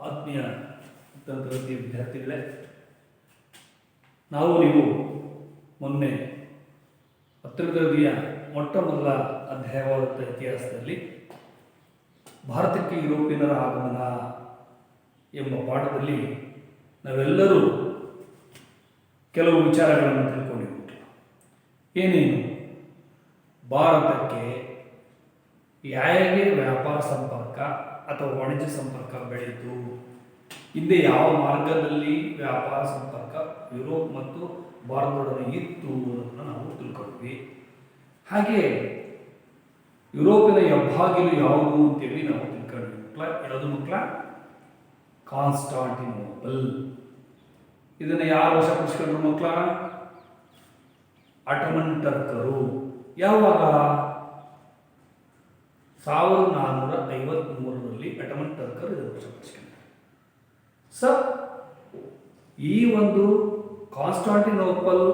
ಆತ್ಮೀಯ ತರಗತಿ ವಿದ್ಯಾರ್ಥಿಗಳೇ, ನೀವು ಮೊನ್ನೆ 10ನೇ ತರಗತಿಯ ಮೊಟ್ಟ ಮೊದಲ ಅಧ್ಯಾಯವಾದ ಇತಿಹಾಸದಲ್ಲಿ ಭಾರತಕ್ಕೆ ಯುರೋಪಿಯನ್ನರ ಆಗಮನ ಎಂಬ ಪಾಠದಲ್ಲಿ ನಾವೆಲ್ಲರೂ ಕೆಲವು ವಿಚಾರಗಳನ್ನು ತಿಳ್ಕೊಂಡಿದ್ದೀವಿ. ಏನೇನು ಭಾರತಕ್ಕೆ ಯಾರಿಗೆ ವ್ಯಾಪಾರ ಸಂಪರ್ಕ ಅಥವಾ ವಾಣಿಜ್ಯ ಸಂಪರ್ಕ ಬೆಳೆಯಿತು, ಹಿಂದೆ ಯಾವ ಮಾರ್ಗದಲ್ಲಿ ವ್ಯಾಪಾರ ಸಂಪರ್ಕ ಯುರೋಪ್ ಮತ್ತು ಭಾರತದೊಡನೆ ಇತ್ತು ಅನ್ನೋದನ್ನು ನಾವು ತಿಳ್ಕೊಂಡ್ವಿ. ಹಾಗೆ ಯುರೋಪಿನ ಹೆಬ್ಬಾಗಿಲು ಯಾವುದು ಅಂತೇಳಿ ನಾವು ತಿಳ್ಕೊಂಡ್ವಿ. ಯಾವುದು ಮಕ್ಕಳ? ಕಾನ್ಸ್ಟಾಂಟಿನೋಪಲ್. ಇದನ್ನು ಯಾರು ವಶಪಡಿಸಿಕೊಂಡ್ರು ಮಕ್ಕಳ? ಅಟಮನ್ ಟರ್ಕರು. ಯಾವಾಗ? 1453ರಲ್ಲಿ ಅಟಮನ್ ಟರ್ಕರು ಇದನ್ನು ವಶಪಡಿಸಿಕೊಂಡರು. ಈ ಒಂದು ಕಾನ್ಸ್ಟಾಂಟಿನೋಪಲ್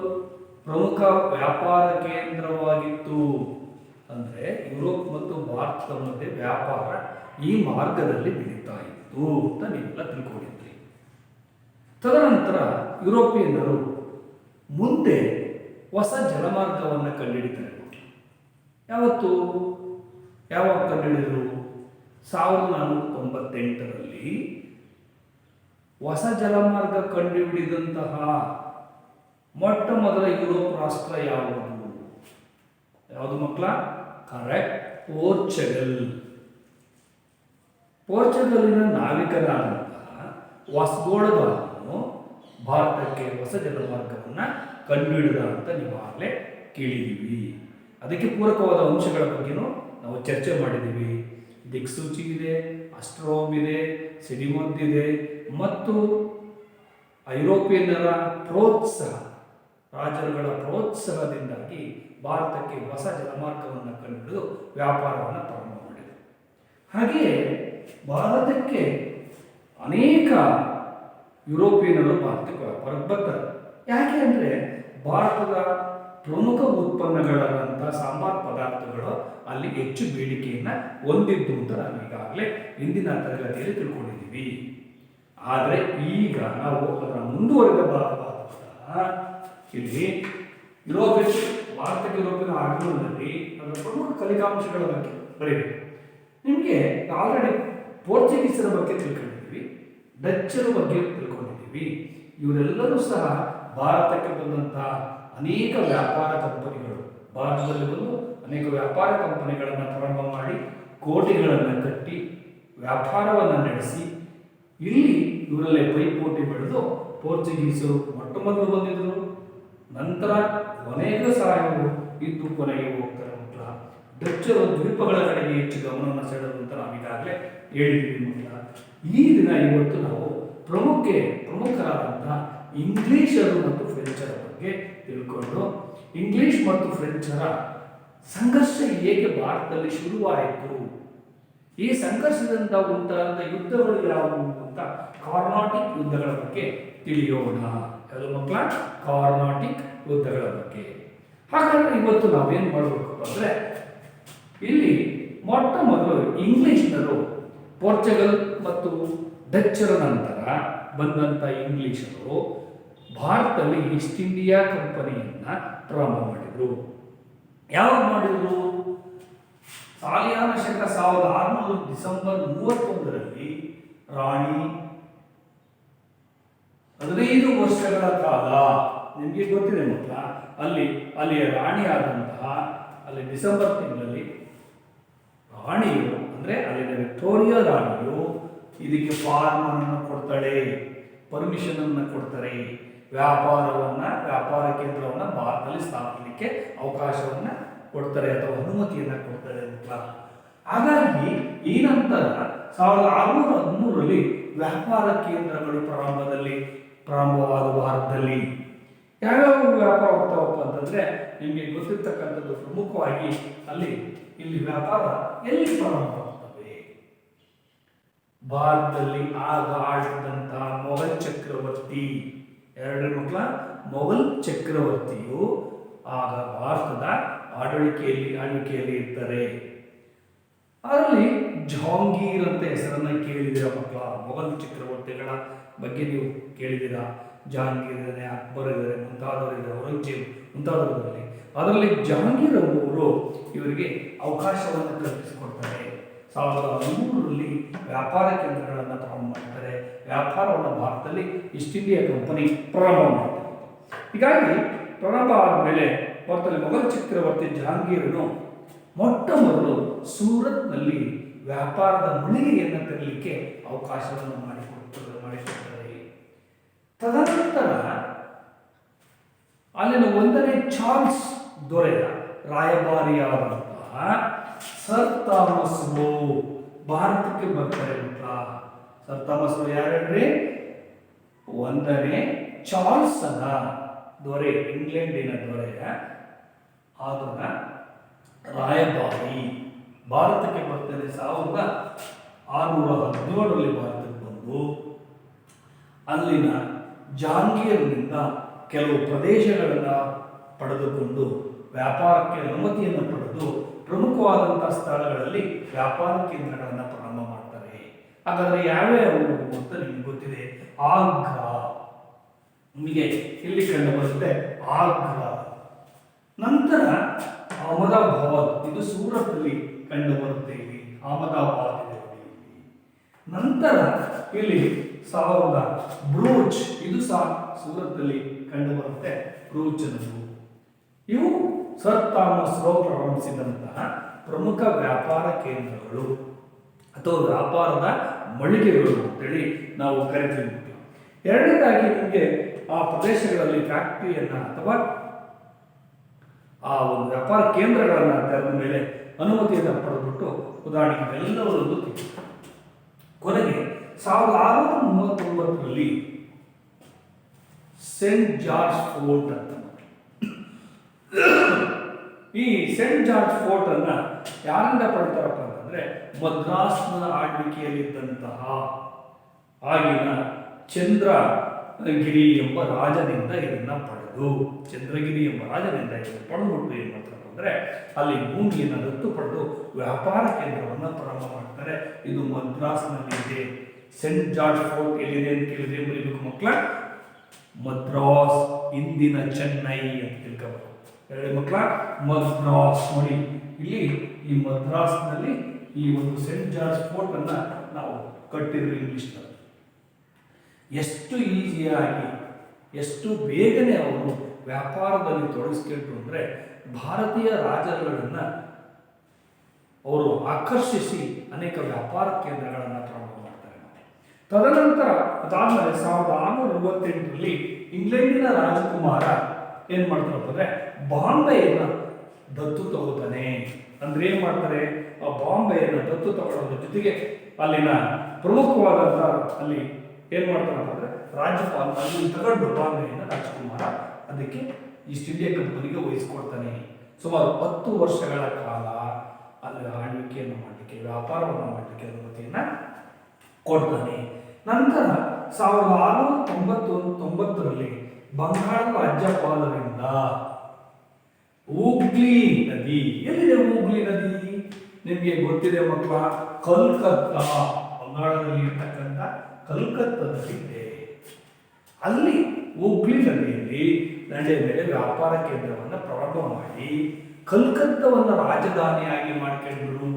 ಪ್ರಮುಖ ವ್ಯಾಪಾರ ಕೇಂದ್ರವಾಗಿತ್ತು. ಅಂದರೆ ಯುರೋಪ್ ಮತ್ತು ಭಾರತದ ಮಧ್ಯೆ ವ್ಯಾಪಾರ ಈ ಮಾರ್ಗದಲ್ಲಿ ಬೆಳೀತಾ ಇತ್ತು ಅಂತ ನೀವೆಲ್ಲ ತಿಳ್ಕೊಂಡಿದ್ರಿ. ತದನಂತರ ಯುರೋಪಿಯನ್ನರು ಮುಂದೆ ಹೊಸ ಜಲಮಾರ್ಗವನ್ನು ಕಂಡುಹಿಡಿತಾರೆ. ಯಾವಾಗ ಕಂಡುಹಿಡಿದರು? 1498ರಲ್ಲಿ ಹೊಸ ಜಲಮಾರ್ಗ ಕಂಡುಹಿಡಿದಂತಹ ಮೊಟ್ಟ ಮೊದಲ ಯುರೋಪ್ ರಾಷ್ಟ್ರ ಯಾವುದು ಮಕ್ಕಳ? ಕರೆಕ್ಟ್, ಪೋರ್ಚುಗಲಿನ ನಾವಿಕನಾದಂತಹ ವಾಸ್ಕೋ ಡ ಗಾಮನು ಭಾರತಕ್ಕೆ ಹೊಸ ಜಲಮಾರ್ಗವನ್ನು ಕಂಡುಹಿಡಿದ ಅಂತ ನೀವಾಗಲೇ ಕೇಳಿದ್ದೀವಿ. ಅದಕ್ಕೆ ಪೂರಕವಾದ ಅಂಶಗಳ ಬಗ್ಗೆನೂ ನಾವು ಚರ್ಚೆ ಮಾಡಿದ್ದೀವಿ. ದಿಕ್ಸೂಚಿ ಇದೆ, ಅಸ್ಟ್ರೋಮ್ ಇದೆ, ಸಿಡಿಮದ್ದು ಇದೆ ಮತ್ತು ಐರೋಪಿಯನ್ನರ ಪ್ರೋತ್ಸಾಹ, ರಾಜರುಗಳ ಪ್ರೋತ್ಸಾಹದಿಂದಾಗಿ ಭಾರತಕ್ಕೆ ಹೊಸ ಜಲಮಾರ್ಗವನ್ನು ಕಂಡುಹಿಡಿದು ವ್ಯಾಪಾರವನ್ನು ಪ್ರಾರಂಭ ಮಾಡಿದೆ. ಹಾಗೆಯೇ ಭಾರತಕ್ಕೆ ಅನೇಕ ಯುರೋಪಿಯನ್ನರು ಭಾರತಕ್ಕೆ ವ್ಯಾಪಾರಕ್ಕೆ ಬರ್ತಾರೆ. ಯಾಕೆ ಅಂದರೆ ಭಾರತದ ಪ್ರಮುಖ ಉತ್ಪನ್ನಗಳಾದಂಥ ಸಾಂಬಾರ್ ಪದಾರ್ಥಗಳು ಅಲ್ಲಿ ಹೆಚ್ಚು ಬೇಡಿಕೆಯನ್ನು ಹೊಂದಿದ್ದು ಅಂತ ನಾವು ಈಗಾಗಲೇ ಹಿಂದಿನ ತರಗತಿಯಲ್ಲಿ ತಿಳ್ಕೊಂಡಿದ್ದೀವಿ. ಆದರೆ ಈಗ ನಾವು ಅದರ ಮುಂದುವರೆದ ಭಾಗವಾದ ಇಲ್ಲಿ ಭಾರತಕ್ಕೆ ಯುರೋಪಿನ ಆಗಮನದಲ್ಲಿ ಅದರ ಪ್ರಮುಖ ಕಲಿಕಾಂಶಗಳ ಬಗ್ಗೆ ಬರೀಬೇಕು. ನಿಮಗೆ ಆಲ್ರೆಡಿ ಪೋರ್ಚುಗೀಸರ ಬಗ್ಗೆ ತಿಳ್ಕೊಂಡಿದ್ದೀವಿ, ಡಚ್ಚರ ಬಗ್ಗೆ ತಿಳ್ಕೊಂಡಿದ್ದೀವಿ. ಇವರೆಲ್ಲರೂ ಸಹ ಭಾರತಕ್ಕೆ ಬಂದಂತಹ ಅನೇಕ ವ್ಯಾಪಾರ ಕಂಪನಿಗಳು ಭಾರತದಲ್ಲಿ ಬಂದು ಅನೇಕ ವ್ಯಾಪಾರ ಕಂಪನಿಗಳನ್ನು ಪ್ರಾರಂಭ ಮಾಡಿ ಕೋಟೆಗಳನ್ನು ಕಟ್ಟಿ ವ್ಯಾಪಾರವನ್ನು ನಡೆಸಿ ಇಲ್ಲಿ ಇವರಲ್ಲೇ ಪೈಪೋಟಿ ಬೆಳೆದು ಪೋರ್ಚುಗೀಸರು ಮೊಟ್ಟ ಮೊದಲು ಬಂದಿದ್ದರು. ನಂತರ ಕೊನೆಗೂ ಸಹ ಇವರು ಇದ್ದು ಕೊನೆಗೆ ಹೋಗ್ತಾರೆ. ಮಕ್ಕಳ ಡಚ್ಚರು ದ್ವೀಪಗಳ ಕಡೆಗೆ ಹೆಚ್ಚು ಗಮನವನ್ನು ಸೆಳೆದು ಅಂತ ನಾವೀಗಾಗಲೇ ಹೇಳಿದ್ದೀವಿ. ಮಕ್ಕಳ ಈ ದಿನ ಇವತ್ತು ನಾವು ಪ್ರಮುಖರಾದಂತಹ ಇಂಗ್ಲಿಷರು ಮತ್ತು ಫ್ರೆಂಚರ ಬಗ್ಗೆ ತಿಳ್ಕೊಂಡು ಇಂಗ್ಲಿಷ್ ಮತ್ತು ಫ್ರೆಂಚರ ಸಂಘರ್ಷ ಹೇಗೆ ಭಾರತದಲ್ಲಿ ಶುರುವಾಯಿತು, ಈ ಸಂಘರ್ಷದಿಂದ ಉಂಟಾದ ಯುದ್ಧಗಳು ಯಾವುವು ಅಂತ ಕಾರ್ನಾಟಿಕ್ ಯುದ್ಧಗಳ ಬಗ್ಗೆ ತಿಳಿಯೋಣ. ಯಾವುದು ಮಕ್ಕಳ? ಕಾರ್ನಾಟಿಕ್ ಯುದ್ಧಗಳ ಬಗ್ಗೆ. ಹಾಗಾದ್ರೆ ಇವತ್ತು ನಾವೇನು ಮಾಡಬೇಕು ಅಂದರೆ ಇಲ್ಲಿ ಮೊಟ್ಟ ಮೊದಲು ಇಂಗ್ಲಿಷ್ನರು ಪೋರ್ಚುಗಲ್ ಮತ್ತು ಡಚ್ಚರ ನಂತರ ಬಂದಂಥ ಇಂಗ್ಲಿಷರು ಭಾರತದಲ್ಲಿ ಈಸ್ಟ್ ಇಂಡಿಯಾ ಕಂಪನಿಯನ್ನು ಪ್ರಾರಂಭ ಮಾಡಿದರು. ಯಾವಾಗ ಮಾಡಿದರು? ಸಾಲಿಯಾನ ಶಕ 1600 ಡಿಸೆಂಬರ್ 31ರಲ್ಲಿ ರಾಣಿ 15 ವರ್ಷಗಳ ಕಾಲ, ನಿಮಗೆ ಗೊತ್ತಿದೆ ಮಕ್ಕಳ, ಅಲ್ಲಿಯ ರಾಣಿಯಾದಂತಹ ಅಲ್ಲಿ ಡಿಸೆಂಬರ್ ತಿಂಗಳಲ್ಲಿ ರಾಣಿಯು ಅಂದರೆ ಅಲ್ಲಿನ ವಿಕ್ಟೋರಿಯಾ ರಾಣಿಯು ಇದಕ್ಕೆ ಫಾರ್ಮನ್ನು ಕೊಡ್ತಾಳೆ, ಪರ್ಮಿಷನ್ ಅನ್ನು ಕೊಡ್ತಾರೆ, ವ್ಯಾಪಾರ ಕೇಂದ್ರವನ್ನು ಭಾರತದಲ್ಲಿ ಸ್ಥಾಪಿಸಲಿಕ್ಕೆ ಅವಕಾಶವನ್ನು ಕೊಡ್ತಾರೆ ಅಥವಾ ಅನುಮತಿಯನ್ನು ಕೊಡ್ತಾರೆ ಅಂತ. ಹಾಗಾಗಿ ಈ ನಂತರ 1613ರಲ್ಲಿ ವ್ಯಾಪಾರ ಕೇಂದ್ರಗಳು ಪ್ರಾರಂಭವಾದ ಭಾರತದಲ್ಲಿ ಯಾವ್ಯಾವ ವ್ಯಾಪಾರ ಹೋಗ್ತಾವಪ್ಪ ಅಂತಂದರೆ ನಿಮಗೆ ಗೊತ್ತಿರ್ತಕ್ಕಂಥದ್ದು ಪ್ರಮುಖವಾಗಿ ಇಲ್ಲಿ ವ್ಯಾಪಾರ ಎಲ್ಲಿ ಪ್ರಾರಂಭವಾಗ್ತವೆ? ಭಾರತದಲ್ಲಿ ಆಗ ಆಳಿದಂತಹ ಮೊಘಲ್ ಚಕ್ರವರ್ತಿ, ಮೊಘಲ್ ಚಕ್ರವರ್ತಿಯು ಆಗ ಭಾರತದ ಆಳ್ವಿಕೆಯಲ್ಲಿ ಇರ್ತಾರೆ. ಅದರಲ್ಲಿ ಜಹಾಂಗೀರ್ ಅಂತ ಹೆಸರನ್ನ ಕೇಳಿದಿರ ಮಕ್ಕಳ. ಮೊಘಲ್ ಚಕ್ರವರ್ತಿಗಳ ಬಗ್ಗೆ ನೀವು ಕೇಳಿದ್ದೀರಾ. ಜಹಾಂಗೀರ್ ಇದ್ದಾರೆ, ಅಕ್ಬರ್ ಇದ್ದಾರೆ, ಮುಂತಾದವರು ಇದ್ದಾರೆ, ಔರಂಗಜೇಬ್ ಮುಂತಾದವರಲ್ಲಿ. ಅದರಲ್ಲಿ ಜಹಾಂಗೀರ್ ಎಂಬುವರು ಇವರಿಗೆ ಅವಕಾಶವನ್ನು ಕಲ್ಪಿಸಿಕೊಡ್ತಾರೆ. 1903ರಲ್ಲಿ ವ್ಯಾಪಾರ ಕೇಂದ್ರಗಳನ್ನು ಪ್ರಾರಂಭ ಮಾಡ್ತಾರೆ. ವ್ಯಾಪಾರವನ್ನು ಭಾರತದಲ್ಲಿ ಈಸ್ಟ್ ಇಂಡಿಯಾ ಕಂಪನಿ ಪ್ರಾರಂಭ ಮಾಡ್ತಾರೆ. ಹೀಗಾಗಿ ಪ್ರಾರಂಭ ಆದಮೇಲೆ ಭಾರತದಲ್ಲಿ ಮೊಘಲ್ ಚಕ್ರವರ್ತಿ ಜಹಾಂಗೀರನು ಮೊಟ್ಟ ಮೊದಲು ಸೂರತ್ನಲ್ಲಿ ವ್ಯಾಪಾರದ ಮಳಿಗೆಯನ್ನು ತೆರಲಿಕ್ಕೆ ಅವಕಾಶವನ್ನು ಮಾಡಿಕೊಡ್ತಾರೆ. ತದನಂತರ ಅಲ್ಲಿನ 1ನೇ ಚಾರ್ಲ್ಸ್ ದೊರೆಯ ರಾಯಭಾರಿಯಾದಂತಹ ಸರ್ ಥಾಮಸ್ ಲೋ ಭಾರತಕ್ಕೆ ಬರ್ತಾರೆ. ಸರ್ ಥಾಮಸ್ ಲೋ ಯಾರ್ರಿ? 1ನೇ ಚಾರ್ಲ್ಸ್ ದೊರೆ, ಇಂಗ್ಲೆಂಡಿನ ದೊರೆಯ ಅದನ್ನ ರಾಯಭಾರಿ ಭಾರತಕ್ಕೆ ಬರ್ತಾರೆ. 1617ರಲ್ಲಿ ಭಾರತಕ್ಕೆ ಬಂದು ಅಲ್ಲಿನ ಜಹಾಂಗೀರ್ನಿಂದ ಕೆಲವು ಪ್ರದೇಶಗಳನ್ನು ಪಡೆದುಕೊಂಡು ವ್ಯಾಪಾರಕ್ಕೆ ಅನುಮತಿಯನ್ನು ಪಡೆದು ಪ್ರಮುಖವಾದಂತಹ ಸ್ಥಳಗಳಲ್ಲಿ ವ್ಯಾಪಾರ ಕೇಂದ್ರಗಳನ್ನು ಪ್ರಾರಂಭ ಮಾಡ್ತಾರೆ. ಹಾಗಾದ್ರೆ ಯಾವ್ಯಾವು ಅಂತ ನಿಮ್ಗೆ ಗೊತ್ತಿದೆ. ಆಗ್ರಾ, ನಿಮಗೆ ಇಲ್ಲಿ ಕಂಡು ಬರುತ್ತೆ ಆಗ್ರಾ. ನಂತರ ಅಹಮದಾಬಾದ್, ಇದು ಸೂರತ್ನಲ್ಲಿ ಕಂಡು ಬರುತ್ತೆ. ಇಲ್ಲಿ ಅಹಮದಾಬಾದ್ ಇದೆ. ನಂತರ ಇಲ್ಲಿ ಬ್ರೂಚ್, ಇದು ಸಹ ಸೂರತ್ನಲ್ಲಿ ಕಂಡು ಬರುತ್ತೆ. ಬ್ರೂಚ್ ಅನ್ನೋದು ಇವು ಸರ್ ಥಾಮಸ್ ಲೋ ಪ್ರಾರಂಭಿಸಿದಂತಹ ಪ್ರಮುಖ ವ್ಯಾಪಾರ ಕೇಂದ್ರಗಳು ಅಥವಾ ವ್ಯಾಪಾರದ ಮಳಿಗೆಗಳು ಅಂತೇಳಿ ನಾವು ಕರಿತೀವಿ. ಎರಡನೇದಾಗಿ ನಿಮಗೆ ಆ ಪ್ರದೇಶಗಳಲ್ಲಿ ಫ್ಯಾಕ್ಟರಿಯನ್ನ ಅಥವಾ ಆ ಒಂದು ವ್ಯಾಪಾರ ಕೇಂದ್ರಗಳನ್ನು ತೆರೆದ ಮೇಲೆ ಅನುಮತಿಯನ್ನು ಪಡೆದುಬಿಟ್ಟು ಉದಾಹರಣೆಗೆ ಎಲ್ಲವರದ್ದು ಕೊನೆಗೆ 1639ರಲ್ಲಿ ಸೇಂಟ್ ಜಾರ್ಜ್ ಫೋರ್ಟ್ ಅಂತ. ಈ ಸೇಂಟ್ ಜಾರ್ಜ್ ಫೋರ್ಟ್ ಅನ್ನ ಯಾರಿಂದ ಪಡ್ತಾರಪ್ಪ ಅಂತಂದ್ರೆ ಮದ್ರಾಸ್ನ ಆಳ್ವಿಕೆಯಲ್ಲಿದ್ದಂತಹ ಆಗಿನ ಚಂದ್ರಗಿರಿ ಎಂಬ ರಾಜನಿಂದ ಇದನ್ನ ಪಡೆದು ಪಡೆದುಬಿಟ್ಟು ಏನ್ ಮಾಡ್ತಾರಪ್ಪ ಅಂದ್ರೆ ಅಲ್ಲಿ ಭೂಮಿಯನ್ನು ದತ್ತು ಪಡೆದು ವ್ಯಾಪಾರ ಕೇಂದ್ರವನ್ನು ಪ್ರಾರಂಭ ಮಾಡ್ತಾರೆ. ಇದು ಮದ್ರಾಸ್ನಲ್ಲಿ ಇದೆ. ಸೇಂಟ್ ಜಾರ್ಜ್ ಫೋರ್ಟ್ ಎಲ್ಲಿದೆ ಅಂತ ಕೇಳಿದ್ರೆ ಬರೀಬೇಕು ಮಕ್ಕಳ, ಮದ್ರಾಸ್, ಇಂದಿನ ಚೆನ್ನೈ ಅಂತ ತಿಳ್ಕೋಬೇಕು. ಹೇಳಿ ಮಕ್ಕಳ, ಮದ್ರಾಸ್ ನೋಡಿ. ಇಲ್ಲಿ ಈ ಮದ್ರಾಸ್ನಲ್ಲಿ ಈ ಒಂದು ಸೇಂಟ್ ಜಾರ್ಜ್ ಫೋರ್ಟ್ ಅನ್ನ ನಾವು ಕಟ್ಟಿದ್ರು ಇಂಗ್ಲಿಷ್ನಲ್ಲಿ. ಎಷ್ಟು ಈಸಿಯಾಗಿ, ಎಷ್ಟು ಬೇಗನೆ ಅವರು ವ್ಯಾಪಾರದಲ್ಲಿ ತೊಡಗಿಸ್ಕೊಂಡ್ರು ಅಂದರೆ ಭಾರತೀಯ ರಾಜರುಗಳನ್ನು ಅವರು ಆಕರ್ಷಿಸಿ ಅನೇಕ ವ್ಯಾಪಾರ ಕೇಂದ್ರಗಳನ್ನು ಪ್ರಾರಂಭ ಮಾಡ್ತಾರೆ. ತದನಂತರ ಅದಾದ್ಮೇಲೆ 1668ರಲ್ಲಿ ಇಂಗ್ಲೆಂಡಿನ ರಾಜಕುಮಾರ ಏನ್ ಮಾಡ್ತಾರಪ್ಪ ಅಂದ್ರೆ ಬಾಂಬೆಯನ್ನ ದತ್ತು ತಗೋತಾನೆ. ಅಂದ್ರೆ ಏನ್ ಮಾಡ್ತಾರೆ, ಆ ಬಾಂಬೆಯನ್ನ ದತ್ತು ತಗೊಳ್ಳೋದ್ರ ಜೊತೆಗೆ ಅಲ್ಲಿನ ಪ್ರಮುಖವಾದಂತ ಅಲ್ಲಿ ಏನ್ ಮಾಡ್ತಾರಪ್ಪ ಅಂದ್ರೆ ರಾಜ್ಯಪಾಲ ಅಲ್ಲಿ ತಗೊಂಡು ಬಾಂಬೆಯನ್ನ ರಾಜಕುಮಾರ ಅದಕ್ಕೆ ಈಸ್ಟ್ ಇಂಡಿಯಾ ಕಂಪನಿಗೆ ವಹಿಸ್ಕೊಡ್ತಾನೆ. ಸುಮಾರು 10 ವರ್ಷಗಳ ಕಾಲ ಅಲ್ಲಿ ಆಳ್ವಿಕೆಯನ್ನು ಮಾಡಲಿಕ್ಕೆ, ವ್ಯಾಪಾರವನ್ನು ಮಾಡಲಿಕ್ಕೆ ಅನುಮತಿಯನ್ನ ಕೊಡ್ತಾನೆ. ನಂತರ 1699ರಲ್ಲಿ ಬಂಗಾಳದ ರಾಜ್ಯಪಾಲರಿಂದ ಹೂಗ್ಲಿ ನದಿ, ಎಲ್ಲಿದೆ ಹೂಗ್ಲಿ ನದಿ ನಿಮಗೆ ಗೊತ್ತಿದೆ ಮಕ್ಕಳ, ಕಲ್ಕತ್ತಾ, ಬಂಗಾಳದಲ್ಲಿ ಇರ್ತಕ್ಕಂಥ ಕಲ್ಕತ್ತಾದಲ್ಲಿದೆ. ಅಲ್ಲಿ ಹೂಗ್ಲಿ ನದಿಯಲ್ಲಿ ದಂಡೆ ಮೇಲೆ ವ್ಯಾಪಾರ ಕೇಂದ್ರವನ್ನು ಪ್ರಾರಂಭ ಮಾಡಿ ಕಲ್ಕತ್ತಾವನ್ನು ರಾಜಧಾನಿಯಾಗಿ ಮಾಡಿಕೊಂಡ್ರು.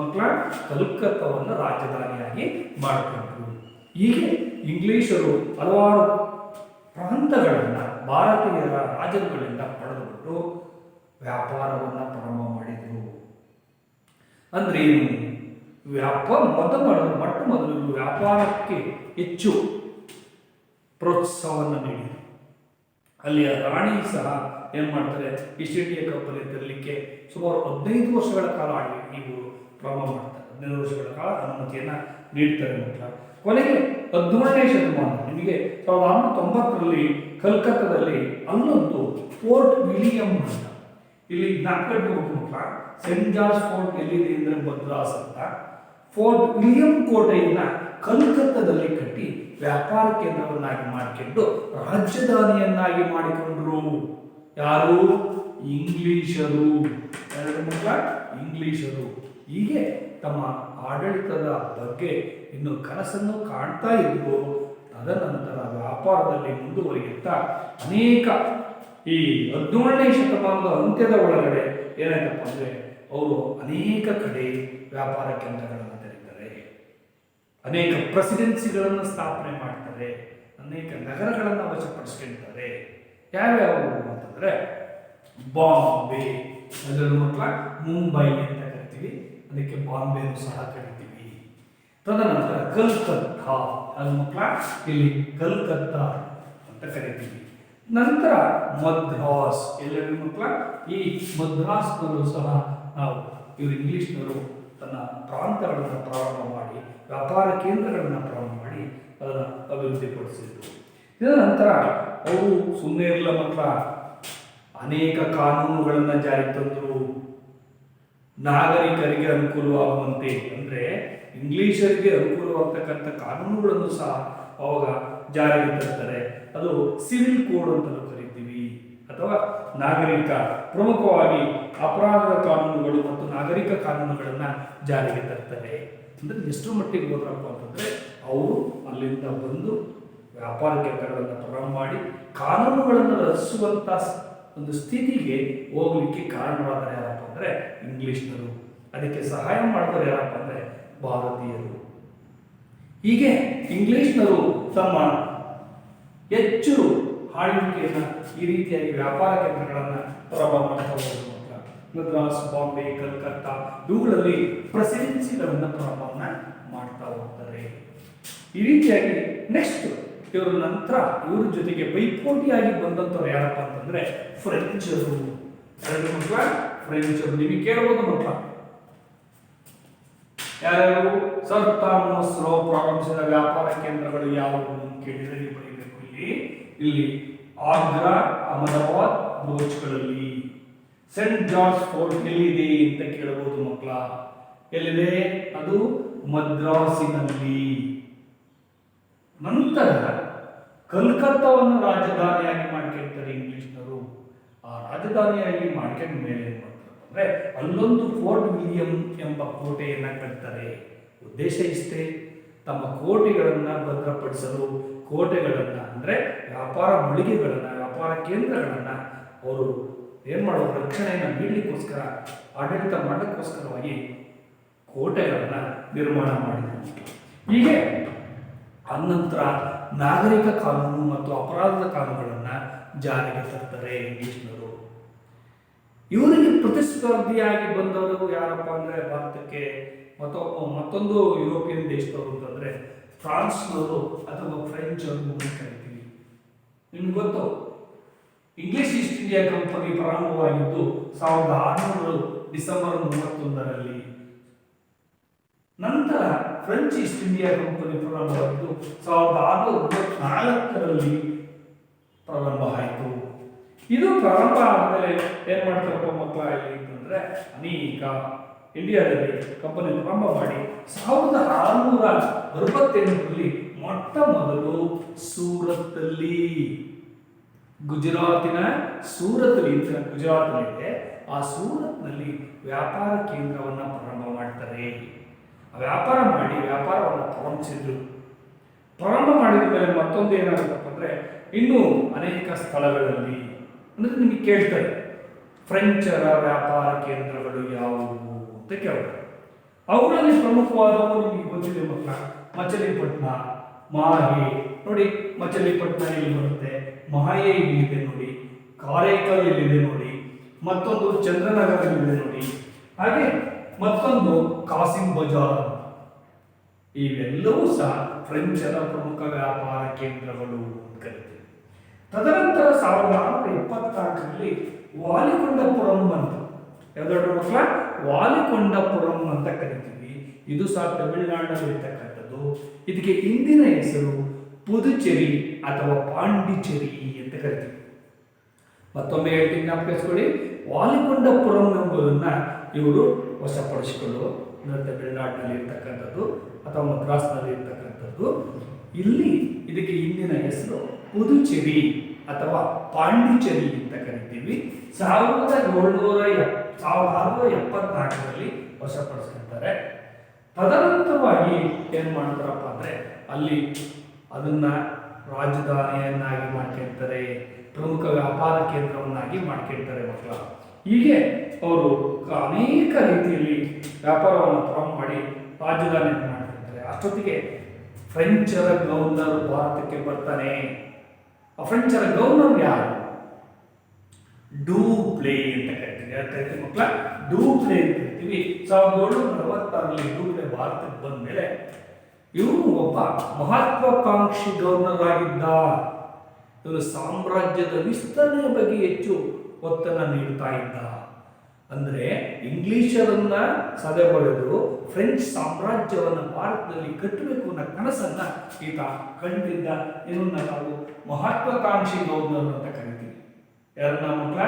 ಮಕ್ಕಳ, ಕಲ್ಕತ್ತಾವನ್ನು ರಾಜಧಾನಿಯಾಗಿ ಮಾಡಿಕೊಂಡ್ರು. ಹೀಗೆ ಇಂಗ್ಲಿಷರು ಹಲವಾರು ಪ್ರಾಂತಗಳನ್ನು ಭಾರತೀಯ ರಾಜರುಗಳಿಂದ ಪಡೆದುಬಿಟ್ಟು ವ್ಯಾಪಾರವನ್ನು ಪ್ರಾರಂಭ ಮಾಡಿದರು. ಅಂದ್ರೆ ಮೊಟ್ಟ ಮೊದಲು ವ್ಯಾಪಾರಕ್ಕೆ ಹೆಚ್ಚು ಪ್ರೋತ್ಸಾಹವನ್ನು ನೀಡಿದರು. ಅಲ್ಲಿಯ ರಾಣಿ ಸಹ ಏನು ಮಾಡ್ತಾರೆ, ಈಸ್ಟ್ ಇಂಡಿಯಾ ಕಂಪನಿ ತರಲಿಕ್ಕೆ ಸುಮಾರು 15 ವರ್ಷಗಳ ಕಾಲ ನೀವು ಪ್ರಾರಂಭ ಮಾಡ್ತಾರೆ. 15 ವರ್ಷಗಳ ಕಾಲ ಅನುಮತಿಯನ್ನು ನೀಡ್ತಾರೆ ಮಕ್ಕಳ. ಕೊನೆಗೆ 17ನೇ ಶತಮಾನ ನಿಮಗೆ 1690ರಲ್ಲಿ ಕಲ್ಕತ್ತಾದಲ್ಲಿ ಅಲ್ಲೊಂದು ಫೋರ್ಟ್ ವಿಲಿಯಂ ಅಂತ, ಇಲ್ಲಿ ನಾಲ್ಕು ಮಕ್ಕಳ, ಸೇಂಟ್ ಜಾರ್ಜ್ ಫೋರ್ಟ್ ಎಲ್ಲಿದೆ ಅಂದರೆ ಮದ್ರಾಸ್ ಅಂತ. ಫೋರ್ಟ್ ವಿಲಿಯಂ ಕೋಟೆಯನ್ನ ಕಲ್ಕತ್ತಾದಲ್ಲಿ ಕಟ್ಟಿ ವ್ಯಾಪಾರ ಕೇಂದ್ರವನ್ನಾಗಿ ಮಾಡಿಕೊಂಡು ರಾಜಧಾನಿಯನ್ನಾಗಿ ಮಾಡಿಕೊಂಡ್ರು. ಯಾರು? ಇಂಗ್ಲಿಷರು. ಇಂಗ್ಲಿಷರು. ಹೀಗೆ ತಮ್ಮ ಆಡಳಿತದ ಬಗ್ಗೆ ಇನ್ನು ಕನಸನ್ನು ಕಾಣ್ತಾ ಇದ್ರು. ತದನಂತರ ವ್ಯಾಪಾರದಲ್ಲಿ ಮುಂದುವರಿಯುತ್ತಾ ಅನೇಕ ಈ 17ನೇ ಶತಮಾನದ ಅಂತ್ಯದ ಒಳಗಡೆ ಏನಾಯ್ತಪ್ಪ ಅಂದರೆ ಅವರು ಅನೇಕ ಕಡೆ ವ್ಯಾಪಾರ ಕೇಂದ್ರಗಳನ್ನು ತೆರೀತಾರೆ, ಅನೇಕ ಪ್ರೆಸಿಡೆನ್ಸಿಗಳನ್ನು ಸ್ಥಾಪನೆ ಮಾಡ್ತಾರೆ, ಅನೇಕ ನಗರಗಳನ್ನು ವಶಪಡಿಸ್ಕೊಳ್ತಾರೆ. ಯಾವ್ಯಾವು ಅಂತಂದರೆ ಬಾಂಬೆ, ಅದರ ಮಕ್ಕಳ ಮುಂಬೈ ಅಂತ ಕರಿತೀವಿ, ಅದಕ್ಕೆ ಬಾಂಬೆನೂ ಸಹ ಕರಿತೀವಿ. ತದನಂತರ ಕಲ್ಕತ್ತಾ, ಅದು ಮಕ್ಕಳ ಇಲ್ಲಿ ಕಲ್ಕತ್ತಾ ಅಂತ ಕರಿತೀವಿ. ನಂತರ ಮದ್ರಾಸ್, ಎಲ್ಲರಿಗೂ ಮಕ್ಕಳ ಈ ಮದ್ರಾಸ್ನಲ್ಲೂ ಸಹ ನಾವು ಇವರು ಇಂಗ್ಲೀಷ್ನವರು ತನ್ನ ಪ್ರಾಂತಗಳನ್ನು ಪ್ರಾರಂಭ ಮಾಡಿ ವ್ಯಾಪಾರ ಕೇಂದ್ರಗಳನ್ನು ಪ್ರಾರಂಭ ಮಾಡಿ ಅದನ್ನು ಅಭಿವೃದ್ಧಿಪಡಿಸಿದ್ರು. ಇದರ ನಂತರ ಅವರು ಸುಮ್ಮನೆ ಇರಲ್ಲ ಮಕ್ಕಳ, ಅನೇಕ ಕಾನೂನುಗಳನ್ನು ಜಾರಿಗೆ ತಂದರು. ನಾಗರಿಕರಿಗೆ ಅನುಕೂಲವಾಗುವಂತೆ ಅಂದರೆ ಇಂಗ್ಲಿಷರಿಗೆ ಅನುಕೂಲವಾಗ್ತಕ್ಕಂಥ ಕಾನೂನುಗಳನ್ನು ಸಹ ಅವಾಗ ಜಾರಿಗೆ ತರ್ತಾರೆ. ಅದು ಸಿವಿಲ್ ಕೋಡ್ ಅಂತಲೂ ಕರಿತೀವಿ, ಅಥವಾ ನಾಗರಿಕ, ಪ್ರಮುಖವಾಗಿ ಅಪರಾಧದ ಕಾನೂನುಗಳು ಮತ್ತು ನಾಗರಿಕ ಕಾನೂನುಗಳನ್ನು ಜಾರಿಗೆ ತರ್ತಾರೆ. ಅಂದರೆ ಎಷ್ಟು ಮಟ್ಟಿಗೆ ಹೋದ್ರಪ್ಪ ಅಂತಂದರೆ ಅವರು ಅಲ್ಲಿಂದ ಬಂದು ವ್ಯಾಪಾರ ಕೇಂದ್ರಗಳನ್ನು ಪ್ರಾರಂಭ ಮಾಡಿ ಕಾನೂನುಗಳನ್ನು ರಚಿಸುವಂಥ ಒಂದು ಸ್ಥಿತಿಗೆ ಹೋಗ್ಲಿಕ್ಕೆ ಕಾರಣವಾದರೆ ಯಾರಪ್ಪ ಅಂದರೆ ಇಂಗ್ಲಿಷ್ನರು. ಅದಕ್ಕೆ ಸಹಾಯ ಮಾಡಿದವರು ಯಾರಪ್ಪ ಅಂದರೆ ಭಾರತೀಯರು. ಹೀಗೆ ಇಂಗ್ಲಿಷ್ನರು ತಮ್ಮ ಹೆಚ್ಚು ಆಳ್ವಿಕೆಯನ್ನು ಈ ರೀತಿಯಾಗಿ ವ್ಯಾಪಾರ ಕೇಂದ್ರಗಳನ್ನು ಪ್ರಾರಂಭ ಮಾಡ್ತಾ ಹೋದರು. ಮದ್ರಾಸ್, ಬಾಂಬೆ, ಕಲ್ಕತ್ತಾ ಇವುಗಳಲ್ಲಿ ಪ್ರೆಸಿಡೆನ್ಸಿಗಳನ್ನು ಪ್ರಾರಂಭ ಮಾಡ್ತಾ ಹೋಗ್ತಾರೆ. ಈ ರೀತಿಯಾಗಿ ನೆಕ್ಸ್ಟ್ ಇವರ ನಂತರ ಇವ್ರ ಜೊತೆಗೆ ಪೈಪೋಟಿಯಾಗಿ ಬಂದಂಥವ್ರು ಯಾರಪ್ಪ ಅಂತಂದ್ರೆ ಫ್ರೆಂಚರು. ಫ್ರೆಂಚರು ನಿಮಗೆ ಕೇಳಬಹುದು ಮಕ್ಕಳ, ಯಾರ್ಯಾರು ಸರ್ ಥಾಮಸ್ ರೋ ಪ್ರಾರಂಭಿಸಿದ ವ್ಯಾಪಾರ ಕೇಂದ್ರಗಳು ಯಾವುವು ಅಂತ ಕೇಳಿದರೆ ನೀವು ಬರೀಬೇಕು. ಇಲ್ಲಿ ಆಗ್ರಾ, ಅಹಮದಾಬಾದ್, ಬ್ರೋಚ್ಗಳಲ್ಲಿ. ಸೆಂಟ್ ಜಾರ್ಜ್ ಫೋರ್ಟ್ ಎಲ್ಲಿದೆ ಅಂತ ಕೇಳಬಹುದು ಮಕ್ಕಳ. ಎಲ್ಲಿದೆ? ಅದು ಮದ್ರಾಸಿನಲ್ಲಿ. ನಂತರ ಕಲ್ಕತ್ತಾವನ್ನು ರಾಜಧಾನಿಯಾಗಿ ಮಾಡ್ಕೊಳ್ತಾರೆ ಇಂಗ್ಲಿಷ್ನರು. ಆ ರಾಜಧಾನಿಯಾಗಿ ಮಾಡ್ಕೊಂಡ ಮೇಲೆ ಏನ್ ಮಾಡ್ತಾರೆ ಅಂದ್ರೆ ಅಲ್ಲೊಂದು ಫೋರ್ಟ್ ವಿಲಿಯಂ ಎಂಬ ಕೋಟೆಯನ್ನ ಕಟ್ತಾರೆ. ಉದ್ದೇಶ ಇಷ್ಟೇ, ತಮ್ಮ ಕೋಟೆಗಳನ್ನ ಭದ್ರಪಡಿಸಲು, ಕೋಟೆಗಳನ್ನ ಅಂದ್ರೆ ವ್ಯಾಪಾರ ಮಳಿಗೆಗಳನ್ನ, ವ್ಯಾಪಾರ ಕೇಂದ್ರಗಳನ್ನ ಅವರು ಏನ್ ಮಾಡೋದು, ರಕ್ಷಣೆಯನ್ನು ನೀಡಲಿಕ್ಕೋಸ್ಕರ, ಆಡಳಿತ ಮಾಡಲಿಕ್ಕೋಸ್ಕರವಾಗಿ ಕೋಟೆಗಳನ್ನ ನಿರ್ಮಾಣ ಮಾಡಿದರು. ಹೀಗೆ ಅನಂತರ ನಾಗರಿಕ ಕಾನೂನು ಮತ್ತು ಅಪರಾಧದ ಕಾನೂನುಗಳನ್ನು ಜಾರಿಗೆ ತರ್ತಾರೆ ಇಂಗ್ಲಿಷ್ನರು. ಇವರಿಗೆ ಪ್ರತಿಸ್ಪರ್ಧಿಯಾಗಿ ಬಂದವರು ಯಾರಪ್ಪ ಅಂದರೆ ಭಾರತಕ್ಕೆ ಮತ್ತೊಂದು ಯುರೋಪಿಯನ್ ದೇಶದವರು ಅಂತಂದರೆ ಫ್ರಾನ್ಸ್ನವರು ಅಥವಾ ಫ್ರೆಂಚ್ ಅವರು ಕರಿತೀವಿ. ನಿಮ್ಗೆ ಗೊತ್ತು, ಇಂಗ್ಲಿಷ್ ಈಸ್ಟ್ ಇಂಡಿಯಾ ಕಂಪನಿ ಪ್ರಾರಂಭವಾಗಿದ್ದು 1600 ಡಿಸೆಂಬರ್ 31ರಲ್ಲಿ. ನಂತರ ಫ್ರೆಂಚ್ ಈಸ್ಟ್ ಇಂಡಿಯಾ ಕಂಪನಿ ಪ್ರಾರಂಭವಾಗಿದ್ದು 1634ರಲ್ಲಿ ಪ್ರಾರಂಭ ಆಯಿತು. ಇದು ಪ್ರಾರಂಭ ಆದಮೇಲೆ ಏನ್ ಮಾಡ್ತಾರಪ್ಪ ಮಕ್ಕಳ ಇಲ್ಲಿ ಅಂತಂದ್ರೆ ಅನೇಕ ಇಂಡಿಯಾದಲ್ಲಿ ಕಂಪನಿ ಪ್ರಾರಂಭ ಮಾಡಿ 1668ರಲ್ಲಿ ಮೊಟ್ಟ ಮೊದಲು ಸೂರತ್ತಲ್ಲಿ, ಗುಜರಾತಿನ ಸೂರತ್ನಲ್ಲಿ, ಗುಜರಾತ್ನಲ್ಲಿದೆ, ಆ ಸೂರತ್ನಲ್ಲಿ ವ್ಯಾಪಾರ ಕೇಂದ್ರವನ್ನು ಪ್ರಾರಂಭ ಮಾಡ್ತಾರೆ. ವ್ಯಾಪಾರ ಮಾಡಿ ವ್ಯಾಪಾರವನ್ನು ಪ್ರಾರಂಭಿಸಿದ್ರು. ಪ್ರಾರಂಭ ಮಾಡಿದ ಮೇಲೆ ಮತ್ತೊಂದು ಏನಾಗುತ್ತಪ್ಪ ಅಂದರೆ ಇನ್ನೂ ಅನೇಕ ಸ್ಥಳಗಳಲ್ಲಿ ಅಂದರೆ ನಿಮಗೆ ಕೇಳ್ತಾರೆ ಫ್ರೆಂಚರ ವ್ಯಾಪಾರ ಕೇಂದ್ರಗಳು ಯಾವುವು ಅಂತ ಕೇಳ್ತಾರೆ. ಅವುಗಳಲ್ಲಿ ಪ್ರಮುಖವಾದವು ನಿಮಗೆ ಗೊತ್ತಿದೆ ಮಕ್ಕಳ, ಮಚಲಿಪಟ್ನ, ಮಾಹೆ. ನೋಡಿ ಮಚಲಿಪಟ್ನ ಎಲ್ಲಿ ಬರುತ್ತೆ, ಮಾಹೆ ಇಲ್ಲಿದೆ ನೋಡಿ, ಕಾರೈಕಲ್ ಎಲ್ಲಿದೆ ನೋಡಿ, ಮತ್ತೊಂದು ಚಂದ್ರನಗರ ಎಲ್ಲಿದೆ ನೋಡಿ, ಹಾಗೆ ಮತ್ತೊಂದು ಕಾಸಿಂ ಬಜಾರ್. ಇವೆಲ್ಲವೂ ಸಹ ಫ್ರೆಂಚರ ಪ್ರಮುಖ ವ್ಯಾಪಾರ ಕೇಂದ್ರಗಳು ಅಂತ ಕರಿತೀವಿ. ತದನಂತರ 1674ರಲ್ಲಿ ವಾಲಿಕೊಂಡಪುರಂ ಅಂತ, ಯಾವ್ದಾದ್ರು ಮಕ್ಕಳ, ವಾಲಿಕೊಂಡಪುರಂ ಅಂತ ಕರಿತೀವಿ. ಇದು ಸಹ ತಮಿಳುನಾಡಿನಲ್ಲಿ ಇರ್ತಕ್ಕಂಥದ್ದು. ಇದಕ್ಕೆ ಇಂದಿನ ಹೆಸರು ಪುದುಚೇರಿ ಅಥವಾ ಪಾಂಡಿಚೇರಿ ಅಂತ ಕರಿತೀವಿ. ಮತ್ತೊಮ್ಮೆ ಹೇಳ್ತೀನಿ, ಜ್ಞಾಪಕಿಸ್ಕೊಳ್ಳಿ, ವಾಲಿಕೊಂಡಪುರಂ ಎಂಬುದನ್ನ ಇವರು ವಶಪಡಿಸಿಕೊಂಡು ತಮಿಳುನಾಡಿನಲ್ಲಿ ಇರ್ತಕ್ಕಂಥದ್ದು ಅಥವಾ ಮದ್ರಾಸ್ನಲ್ಲಿ ಇರ್ತಕ್ಕಂಥದ್ದು. ಇಲ್ಲಿ ಇದಕ್ಕೆ ಇಂದಿನ ಹೆಸರು ಪುದುಚೇರಿ ಅಥವಾ ಪಾಂಡಿಚೇರಿ ಅಂತ ಕರಿತೀವಿ. 1674ರಲ್ಲಿ ವಶಪಡಿಸ್ಕೊಳ್ತಾರೆ. ತದನಂತರವಾಗಿ ಏನು ಮಾಡ್ತಾರಪ್ಪ ಅಂದರೆ ಅಲ್ಲಿ ಅದನ್ನ ರಾಜಧಾನಿಯನ್ನಾಗಿ ಮಾಡ್ಕೊಳ್ತಾರೆ, ಪ್ರಮುಖ ವ್ಯಾಪಾರ ಕೇಂದ್ರವನ್ನಾಗಿ ಮಾಡ್ಕೊಳ್ತಾರೆ ಮಕ್ಕಳ. ಹೀಗೆ ಅವರು ಅನೇಕ ರೀತಿಯಲ್ಲಿ ವ್ಯಾಪಾರವನ್ನು ಪ್ರಾರಂಭ ಮಾಡಿ ರಾಜಧಾನಿಯನ್ನು ಮಾಡ್ತಿರ್ತಾರೆ. ಅಷ್ಟೊತ್ತಿಗೆ ಫ್ರೆಂಚರ ಗವರ್ನರ್ ಭಾರತಕ್ಕೆ ಬರ್ತಾನೆ. ಆ ಫ್ರೆಂಚರ ಗವರ್ನರ್ ಯಾರು? ಡೂಪ್ಲೆ ಅಂತ ಕರಿತೀವಿ ಮಕ್ಕಳ. ಡೂಪ್ಲೆ ಅಂತ ಕರಿತೀವಿ. 1746 ಡೂಪ್ಲೆ ಭಾರತಕ್ಕೆ ಬಂದ ಮೇಲೆ ಇವನು ಒಬ್ಬ ಮಹತ್ವಾಕಾಂಕ್ಷಿ ಗವರ್ನರ್ ಆಗಿದ್ದ. ಇವನು ಸಾಮ್ರಾಜ್ಯದ ವಿಸ್ತರಣೆಯ ಬಗ್ಗೆ ಹೆಚ್ಚು ಒತ್ತನ್ನು ನೀಡ್ತಾ ಇದ್ದ. ಅಂದರೆ ಇಂಗ್ಲಿಷರನ್ನ ಸದೆ ಬರೆದು ಫ್ರೆಂಚ್ ಸಾಮ್ರಾಜ್ಯವನ್ನು ಭಾರತದಲ್ಲಿ ಕಟ್ಟಬೇಕು ಅನ್ನೋ ಕನಸನ್ನ ಈತ ಕಂಡಿದ್ದ. ಇವನ್ನ ನಾವು ಮಹತ್ವಾಕಾಂಕ್ಷಿ ಗವರ್ನರ್ ಅಂತ ಕರಿತೀವಿ. ಯಾರನ್ನ ಮಕ್ಕಳ?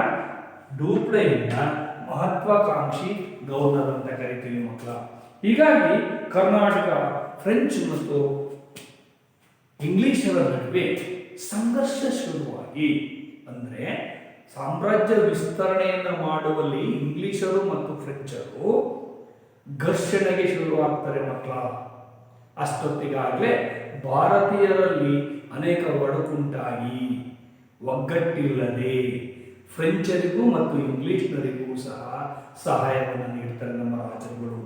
ಡೂಪ್ಲೆಯಿಂದ ಮಹತ್ವಾಕಾಂಕ್ಷಿ ಗವರ್ನರ್ ಅಂತ ಕರಿತೀವಿ ಮಕ್ಕಳ. ಹೀಗಾಗಿ ಕರ್ನಾಟಕ ಫ್ರೆಂಚ್ ಮತ್ತು ಇಂಗ್ಲಿಷರ ನಡುವೆ ಸಂಘರ್ಷ ಶುರುವಾಗಿ, ಅಂದರೆ ಸಾಮ್ರಾಜ್ಯ ವಿಸ್ತರಣೆಯನ್ನು ಮಾಡುವಲ್ಲಿ ಇಂಗ್ಲಿಷರು ಮತ್ತು ಫ್ರೆಂಚರು ಘರ್ಷಣೆಗೆ ಶುರುವಾಗ್ತಾರೆ ಮಕ್ಕಳ. ಅಷ್ಟೊತ್ತಿಗಾಗಲೇ ಭಾರತೀಯರಲ್ಲಿ ಅನೇಕ ಒಡಕುಂಟಾಗಿ ಒಗ್ಗಟ್ಟಿಲ್ಲದೆ ಫ್ರೆಂಚರಿಗೂ ಮತ್ತು ಇಂಗ್ಲಿಷ್ನರಿಗೂ ಸಹ ಸಹಾಯವನ್ನು ನೀಡ್ತಾರೆ ನಮ್ಮ ರಾಜರುಗಳು.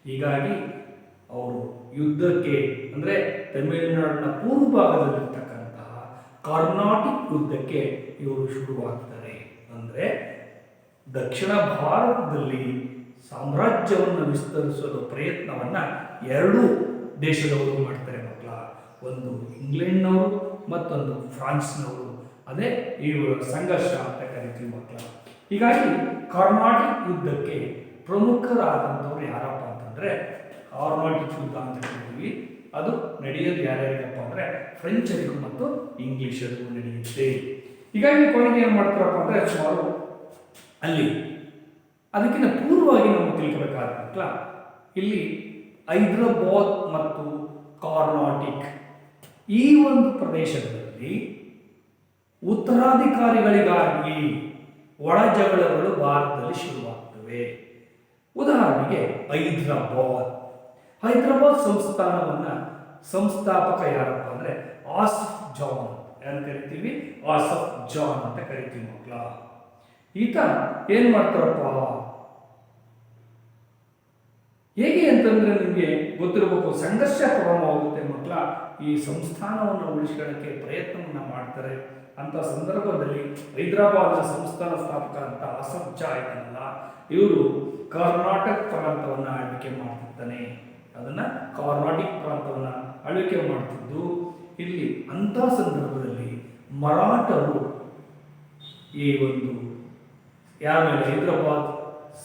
ಹೀಗಾಗಿ ಅವರು ಯುದ್ಧಕ್ಕೆ, ಅಂದರೆ ತಮಿಳುನಾಡಿನ ಪೂರ್ವ ಭಾಗದಲ್ಲಿರ್ತಕ್ಕಂತಹ ಕರ್ನಾಟಿಕ್ ಯುದ್ಧಕ್ಕೆ ಇವರು ಶುರುವಾಗ್ತಾರೆ. ಅಂದರೆ ದಕ್ಷಿಣ ಭಾರತದಲ್ಲಿ ಸಾಮ್ರಾಜ್ಯವನ್ನು ವಿಸ್ತರಿಸಲು ಪ್ರಯತ್ನವನ್ನು ಎರಡೂ ದೇಶದವರು ಮಾಡ್ತಾರೆ ಮಕ್ಕಳ. ಒಂದು ಇಂಗ್ಲೆಂಡ್ನವರು, ಮತ್ತೊಂದು ಫ್ರಾನ್ಸ್ನವರು. ಅದೇ ಇವರ ಸಂಘರ್ಷ ಅಂತ ಕರಿತೀವಿ ಮಕ್ಕಳ. ಹೀಗಾಗಿ ಕರ್ನಾಟಿಕ್ ಯುದ್ಧಕ್ಕೆ ಪ್ರಮುಖರಾದಂಥವ್ರು ಯಾರಪ್ಪ ಅಂತಂದರೆ, ಕಾರ್ನಾಟಿಕ್ ಯುದ್ಧ ಅಂತ ಕರಿತೀವಿ. ಅದು ನಡೆಯೋದು ಯಾರ್ಯಾರಿಗಪ್ಪ ಅಂದರೆ ಫ್ರೆಂಚರಿಗೂ ಮತ್ತು ಇಂಗ್ಲಿಷರಿಗೂ ನಡೆಯುತ್ತೆ. ಹೀಗಾಗಿ ಕೊನೆಗೆ ಏನು ಮಾಡ್ತಾರಪ್ಪ ಅಂದರೆ ಸುಮಾರು ಅಲ್ಲಿ ಅದಕ್ಕಿಂತ ಪೂರ್ವವಾಗಿ ನಾವು ತಿಳ್ಕೋಬೇಕಾದ ಇಲ್ಲಿ ಹೈದರಾಬಾದ್ ಮತ್ತು ಕಾರ್ನಾಟಿಕ್ ಈ ಒಂದು ಪ್ರದೇಶದಲ್ಲಿ ಉತ್ತರಾಧಿಕಾರಿಗಳಿಗಾಗಿ ಒಳ ಜಗಳಗಳು ಭಾರತದಲ್ಲಿ ಶುರುವಾಗ್ತವೆ. ಉದಾಹರಣೆಗೆ ಹೈದರಾಬಾದ್ ಸಂಸ್ಥಾನವನ್ನು ಸಂಸ್ಥಾಪಕ ಯಾರಪ್ಪ ಅಂದರೆ ಆಸಫ್ ಜಾನ್. ಯಾರು ಕರಿತೀವಿ? ಆಸಫ್ ಜಾನ್ ಅಂತ ಕರಿತೀವಿ ಮಕ್ಕಳ. ಈತ ಏನು ಮಾಡ್ತಾರಪ್ಪ, ಹೇಗೆ ಅಂತಂದ್ರೆ ನಿಮಗೆ ಗೊತ್ತಿರಬೇಕು, ಸಂಘರ್ಷ ಪ್ರಾರಂಭವಾಗುತ್ತೆ ಮಕ್ಕಳ. ಈ ಸಂಸ್ಥಾನವನ್ನು ಉಳಿಸ್ಕೊಳ್ಳೋಕ್ಕೆ ಪ್ರಯತ್ನವನ್ನು ಮಾಡ್ತಾರೆ. ಅಂತ ಸಂದರ್ಭದಲ್ಲಿ ಹೈದರಾಬಾದ್ನ ಸಂಸ್ಥಾನ ಸ್ಥಾಪಕ ಅಂತ ಆಸಫ್ ಜಾ ಇದ್ದಾನಲ್ಲ, ಇವರು ಕರ್ನಾಟಕ ಪ್ರಾಂತವನ್ನು ಆಳ್ವಿಕೆ ಮಾಡ್ತಿರ್ತಾನೆ. ಅದನ್ನ ಕರ್ನಾಟಿಕ್ ಪ್ರಾಂತವನ್ನು ಆಳ್ವಿಕೆ ಮಾಡ್ತಿದ್ದು, ಇಲ್ಲಿ ಅಂಥ ಸಂದರ್ಭದಲ್ಲಿ ಮರಾಠರು ಈ ಒಂದು ಯಾರ ಮೇಲೆ, ಹೈದರಾಬಾದ್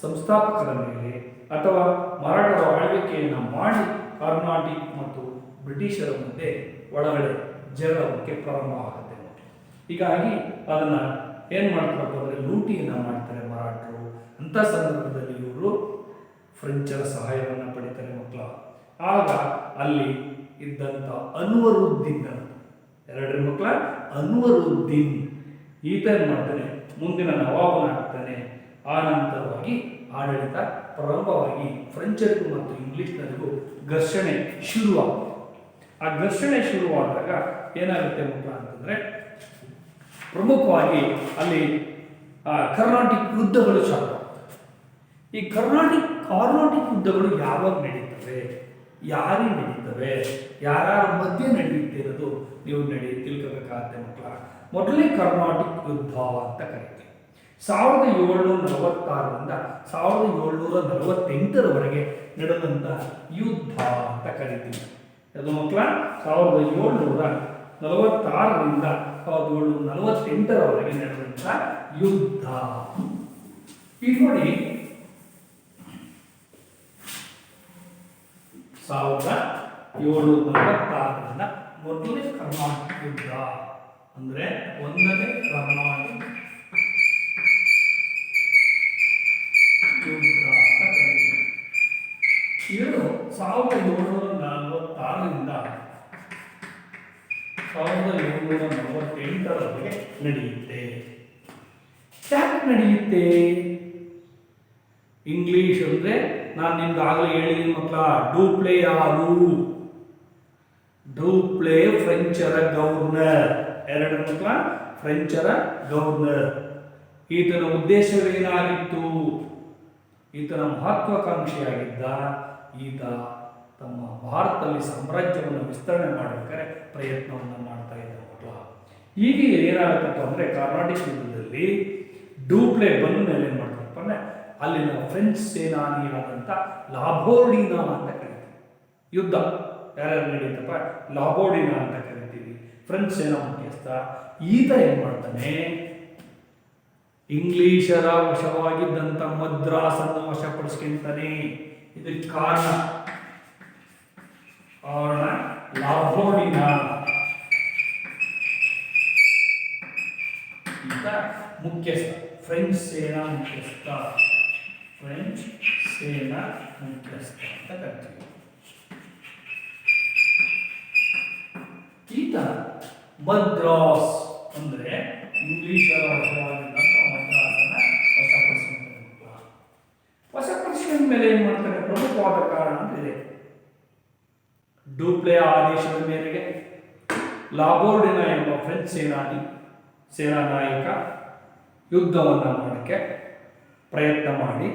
ಸಂಸ್ಥಾಪಕರ ಮೇಲೆ ಅಥವಾ ಮರಾಠರ ಆಳ್ವಿಕೆಯನ್ನು ಮಾಡಿ ಕರ್ನಾಟಿಕ್ ಮತ್ತು ಬ್ರಿಟಿಷರ ಮುಂದೆ ಒಳಗಡೆ ಜಗಳಕ್ಕೆ ಪ್ರಾರಂಭ ಆಗುತ್ತೆ. ಹೀಗಾಗಿ ಅದನ್ನ ಏನು ಮಾಡ್ತಾರಪ್ಪ ಅಂದರೆ ಲೂಟಿಯನ್ನು ಮಾಡ್ತಾರೆ ಮರಾಠರು. ಅಂಥ ಸಂದರ್ಭದಲ್ಲಿ ಇವರು ಫ್ರೆಂಚರ ಸಹಾಯವನ್ನು ಪಡಿತಾರೆ ಮಕ್ಕಳ. ಆಗ ಅಲ್ಲಿ ಇದ್ದಂಥ ಅನ್ವರುದ್ದೀನ್ ಅಂತ, ಎರಡರ ಮಕ್ಕಳ ಅನ್ವರುದ್ದೀನ್, ಈತ ಏನು ಮಾಡ್ತಾನೆ, ಮುಂದಿನ ನವಾಬನಾಗ್ತಾನೆ. ಆ ನಂತರವಾಗಿ ಆಡಳಿತ ಪ್ರಾರಂಭವಾಗಿ ಫ್ರೆಂಚರಿಗೂ ಮತ್ತು ಇಂಗ್ಲಿಷ್ನರಿಗೂ ಘರ್ಷಣೆ ಶುರುವಾಗುತ್ತೆ. ಆ ಘರ್ಷಣೆ ಶುರುವಾದಾಗ ಏನಾಗುತ್ತೆ ಮಕ್ಕಳ ಅಂತಂದರೆ, ಪ್ರಮುಖವಾಗಿ ಅಲ್ಲಿ ಕರ್ನಾಟಿಕ್ ಯುದ್ಧಗಳು ಚಾಲು. ಈ ಕರ್ನಾಟಿಕ್ ಯುದ್ಧಗಳು ಯಾವಾಗ ನಡೀತವೆ, ಯಾರಿಗೆ ನಡೀತವೆ, ಯಾರ್ಯಾರ ಮಧ್ಯೆ ನಡೆಯುತ್ತೆ ಅನ್ನೋದು ನೀವು ತಿಳ್ಕೋಬೇಕಾಗತ್ತೆ ಮಕ್ಕಳ. ಮೊದಲನೇ ಕರ್ನಾಟಿಕ್ ಯುದ್ಧ ಅಂತ ಕರೀತೀವಿ. 1746ರಿಂದ 1748ರವರೆಗೆ ನಡೆದಂಥ ಯುದ್ಧ ಅಂತ ಕರಿತೀವಿ. ಅದು ಮಕ್ಕಳ 1746ರಿಂದ 1748ರವರೆಗೆ ನಡೆದಂಥ ಯುದ್ಧ. ಈಗ ನೋಡಿ, 1746ರಿಂದ ಮೊದಲನೇ ಕರ್ನಾಟಕ ಯುದ್ಧ, ಅಂದರೆ ಒಂದನೇ ಕರ್ನಾಟಕ ಯುದ್ಧ ಅಂತ ಕರೀತೀವಿ. ಇದು 1746ರಿಂದ 1748ರವರೆಗೆ ನಡೆಯುತ್ತೆ. ಯಾಕೆ ನಡೆಯುತ್ತೆ? ಇಂಗ್ಲಿಷ್ ಅಂದರೆ ನಾನು ನಿಮ್ಗೆ ಆಗಲೇ ಹೇಳಿದ್ದೀನಿ ಮಕ್ಕಳ. ಡೂಪ್ಲೆ ಯಾರು? ಡೂಪ್ಲೆ ಫ್ರೆಂಚರ ಗವರ್ನರ್. ಎರಡು ಮಕ್ಕಳ, ಫ್ರೆಂಚರ ಗವರ್ನರ್. ಈತನ ಉದ್ದೇಶವೇನಾಗಿತ್ತು? ಈತನ ಮಹತ್ವಾಕಾಂಕ್ಷಿಯಾಗಿದ್ದ. ಈತ ತಮ್ಮ ಭಾರತದಲ್ಲಿ ಸಾಮ್ರಾಜ್ಯವನ್ನು ವಿಸ್ತರಣೆ ಮಾಡಬೇಕಾದ್ರೆ ಪ್ರಯತ್ನವನ್ನು ಮಾಡ್ತಾ ಇದ್ದ ಮಕ್ಕಳ. ಹೀಗೆ ಏನಾಗುತ್ತಪ್ಪ ಅಂದರೆ ಕರ್ನಾಟಕ ಯುದ್ಧದಲ್ಲಿ ಡೂಪ್ಲೆ ಬಂದ ಮೇಲೆ ಏನು ಮಾಡ್ತಾರಪ್ಪ ಅಂದರೆ ಅಲ್ಲಿನ ಫ್ರೆಂಚ್ ಸೇನಾನಿಯಾದಂಥ ಲಾಬೋರ್ಡಿನಾ ಅಂತ ಕರಿತೀವಿ. ಯುದ್ಧ ಯಾರ್ಯಾರು ನಡೀತಪ್ಪ? ಲಾಬೋರ್ಡಿನಾ ಅಂತ ಕರಿತೀವಿ, ಫ್ರೆಂಚ್ ಸೇನಾ ಮುಖ್ಯಸ್ಥ. ಈತ ಏನು ಮಾಡ್ತಾನೆ, ಇಂಗ್ಲಿಷರ ವಶವಾಗಿದ್ದಂಥ ಮದ್ರಾಸನ್ನು ವಶಪಡಿಸ್ಕೊಂತಾನೆ. ಇದಕ್ಕೆ ಕಾರಣ ಲಾಬೋರ್ಡಿನಾ. ಈತ ಮುಖ್ಯಸ್ಥ, ಫ್ರೆಂಚ್ ಸೇನಾ ಮುಖ್ಯಸ್ಥ, ಫ್ರೆಂಚ್ ಸೇನಾ ಮುಖ್ಯಸ್ಥ ಅಂತ ಕರಿತೀವಿ. ಈತ ಮದ್ರಾಸ್ ಅಂದ್ರೆ ಇಂಗ್ಲಿಷರ ವಶವಾಗಿದ್ದಂಥ ಮದ್ರಾಸನ್ನ ವಶಪಡಿಸಿಕೊಂಡ. ವಶಪಡಿಸಿದ ಮೇಲೆ ಏನ್ ಮಾಡ್ತಾರೆ? ಪ್ರಮುಖವಾದ ಕಾರಣ ಅಂತ ಇದೆ. ಡೂಪ್ಲೆಯ ಆದೇಶದ ಮೇರೆಗೆ ಲಾಬೋರ್ಡಿನಾ ಎಂಬ ಫ್ರೆಂಚ್ ಸೇನಾ ನಾಯಕ ಯುದ್ಧವನ್ನು ಮಾಡಕ್ಕೆ ಪ್ರಯತ್ನ ಮಾಡಿ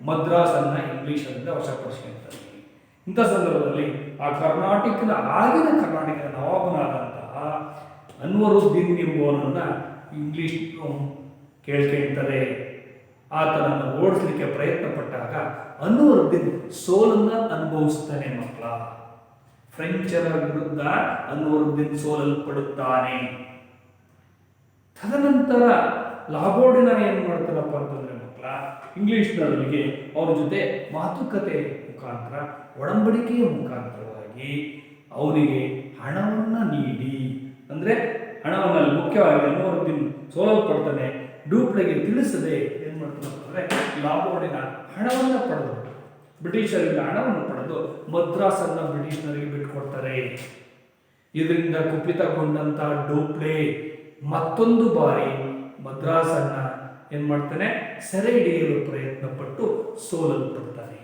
ಮದ್ರಾಸನ್ನ ಇಂಗ್ಲಿಷರಿಂದ ವಶಪಡಿಸಿಕೊಳ್ತಾರೆ. ಇಂಥ ಸಂದರ್ಭದಲ್ಲಿ ಆಗಿನ ಕರ್ನಾಟಕದ ನವಾಬನಾದಂತಹ ಅನ್ವರುದ್ದೀನ್ ಎಂಬುವನನ್ನ ಇಂಗ್ಲಿಷ್ ಕೇಳ್ಕೊಳ್ತಾರೆ. ಆತನನ್ನು ಓಡಿಸಲಿಕ್ಕೆ ಪ್ರಯತ್ನ ಪಟ್ಟಾಗ ಅನ್ವರುದ್ದೀನ್ ಸೋಲನ್ನ ಅನುಭವಿಸ್ತಾನೆ ಮಕ್ಕಳ. ಫ್ರೆಂಚರ ವಿರುದ್ಧ ಅನ್ವರುದ್ದೀನ್ ಸೋಲಲ್ಪಡುತ್ತಾನೆ. ತದನಂತರ ಲಾಬೋರ್ಡಿನ ಏನು ಮಾಡ್ತಾರಪ್ಪ ಅಂತಂದ್ರೆ ಮಕ್ಕಳ, ಇಂಗ್ಲಿಷ್ನವರಿಗೆ ಅವ್ರ ಜೊತೆ ಮಾತುಕತೆ ಮುಖಾಂತರ, ಒಡಂಬಡಿಕೆಯ ಮುಖಾಂತರವಾಗಿ ಅವರಿಗೆ ಹಣವನ್ನು ನೀಡಿ, ಅಂದರೆ ಹಣವನ್ನು ಮುಖ್ಯವಾಗಿ ಅನ್ವರುದ್ದೀನ್ ಸೋಲಲ್ಪಡ್ತಾನೆ. ಡೂಪ್ಲೆಗೆ ತಿಳಿಸದೆ ಏನು ಮಾಡ್ತಾರಪ್ಪ ಅಂದರೆ ಲಾಬೋರ್ಡಿನ ಹಣವನ್ನು ಪಡೆದು, ಬ್ರಿಟಿಷರಿಂದ ಹಣವನ್ನು ಪಡೆದು ಮದ್ರಾಸನ್ನ ಬ್ರಿಟಿಷನರಿಗೆ ಬಿಟ್ಟುಕೊಡ್ತಾರೆ. ಇದರಿಂದ ಕುಪಿತಗೊಂಡಂತ ಡೂಪ್ಲೆ ಮತ್ತೊಂದು ಬಾರಿ ಮದ್ರಾಸನ್ನ ಏನ್ ಮಾಡ್ತಾನೆ, ಸೆರೆ ಹಿಡಿಯಲು ಪ್ರಯತ್ನ ಪಟ್ಟು ಸೋಲಲ್ಪಡ್ತಾನೆ.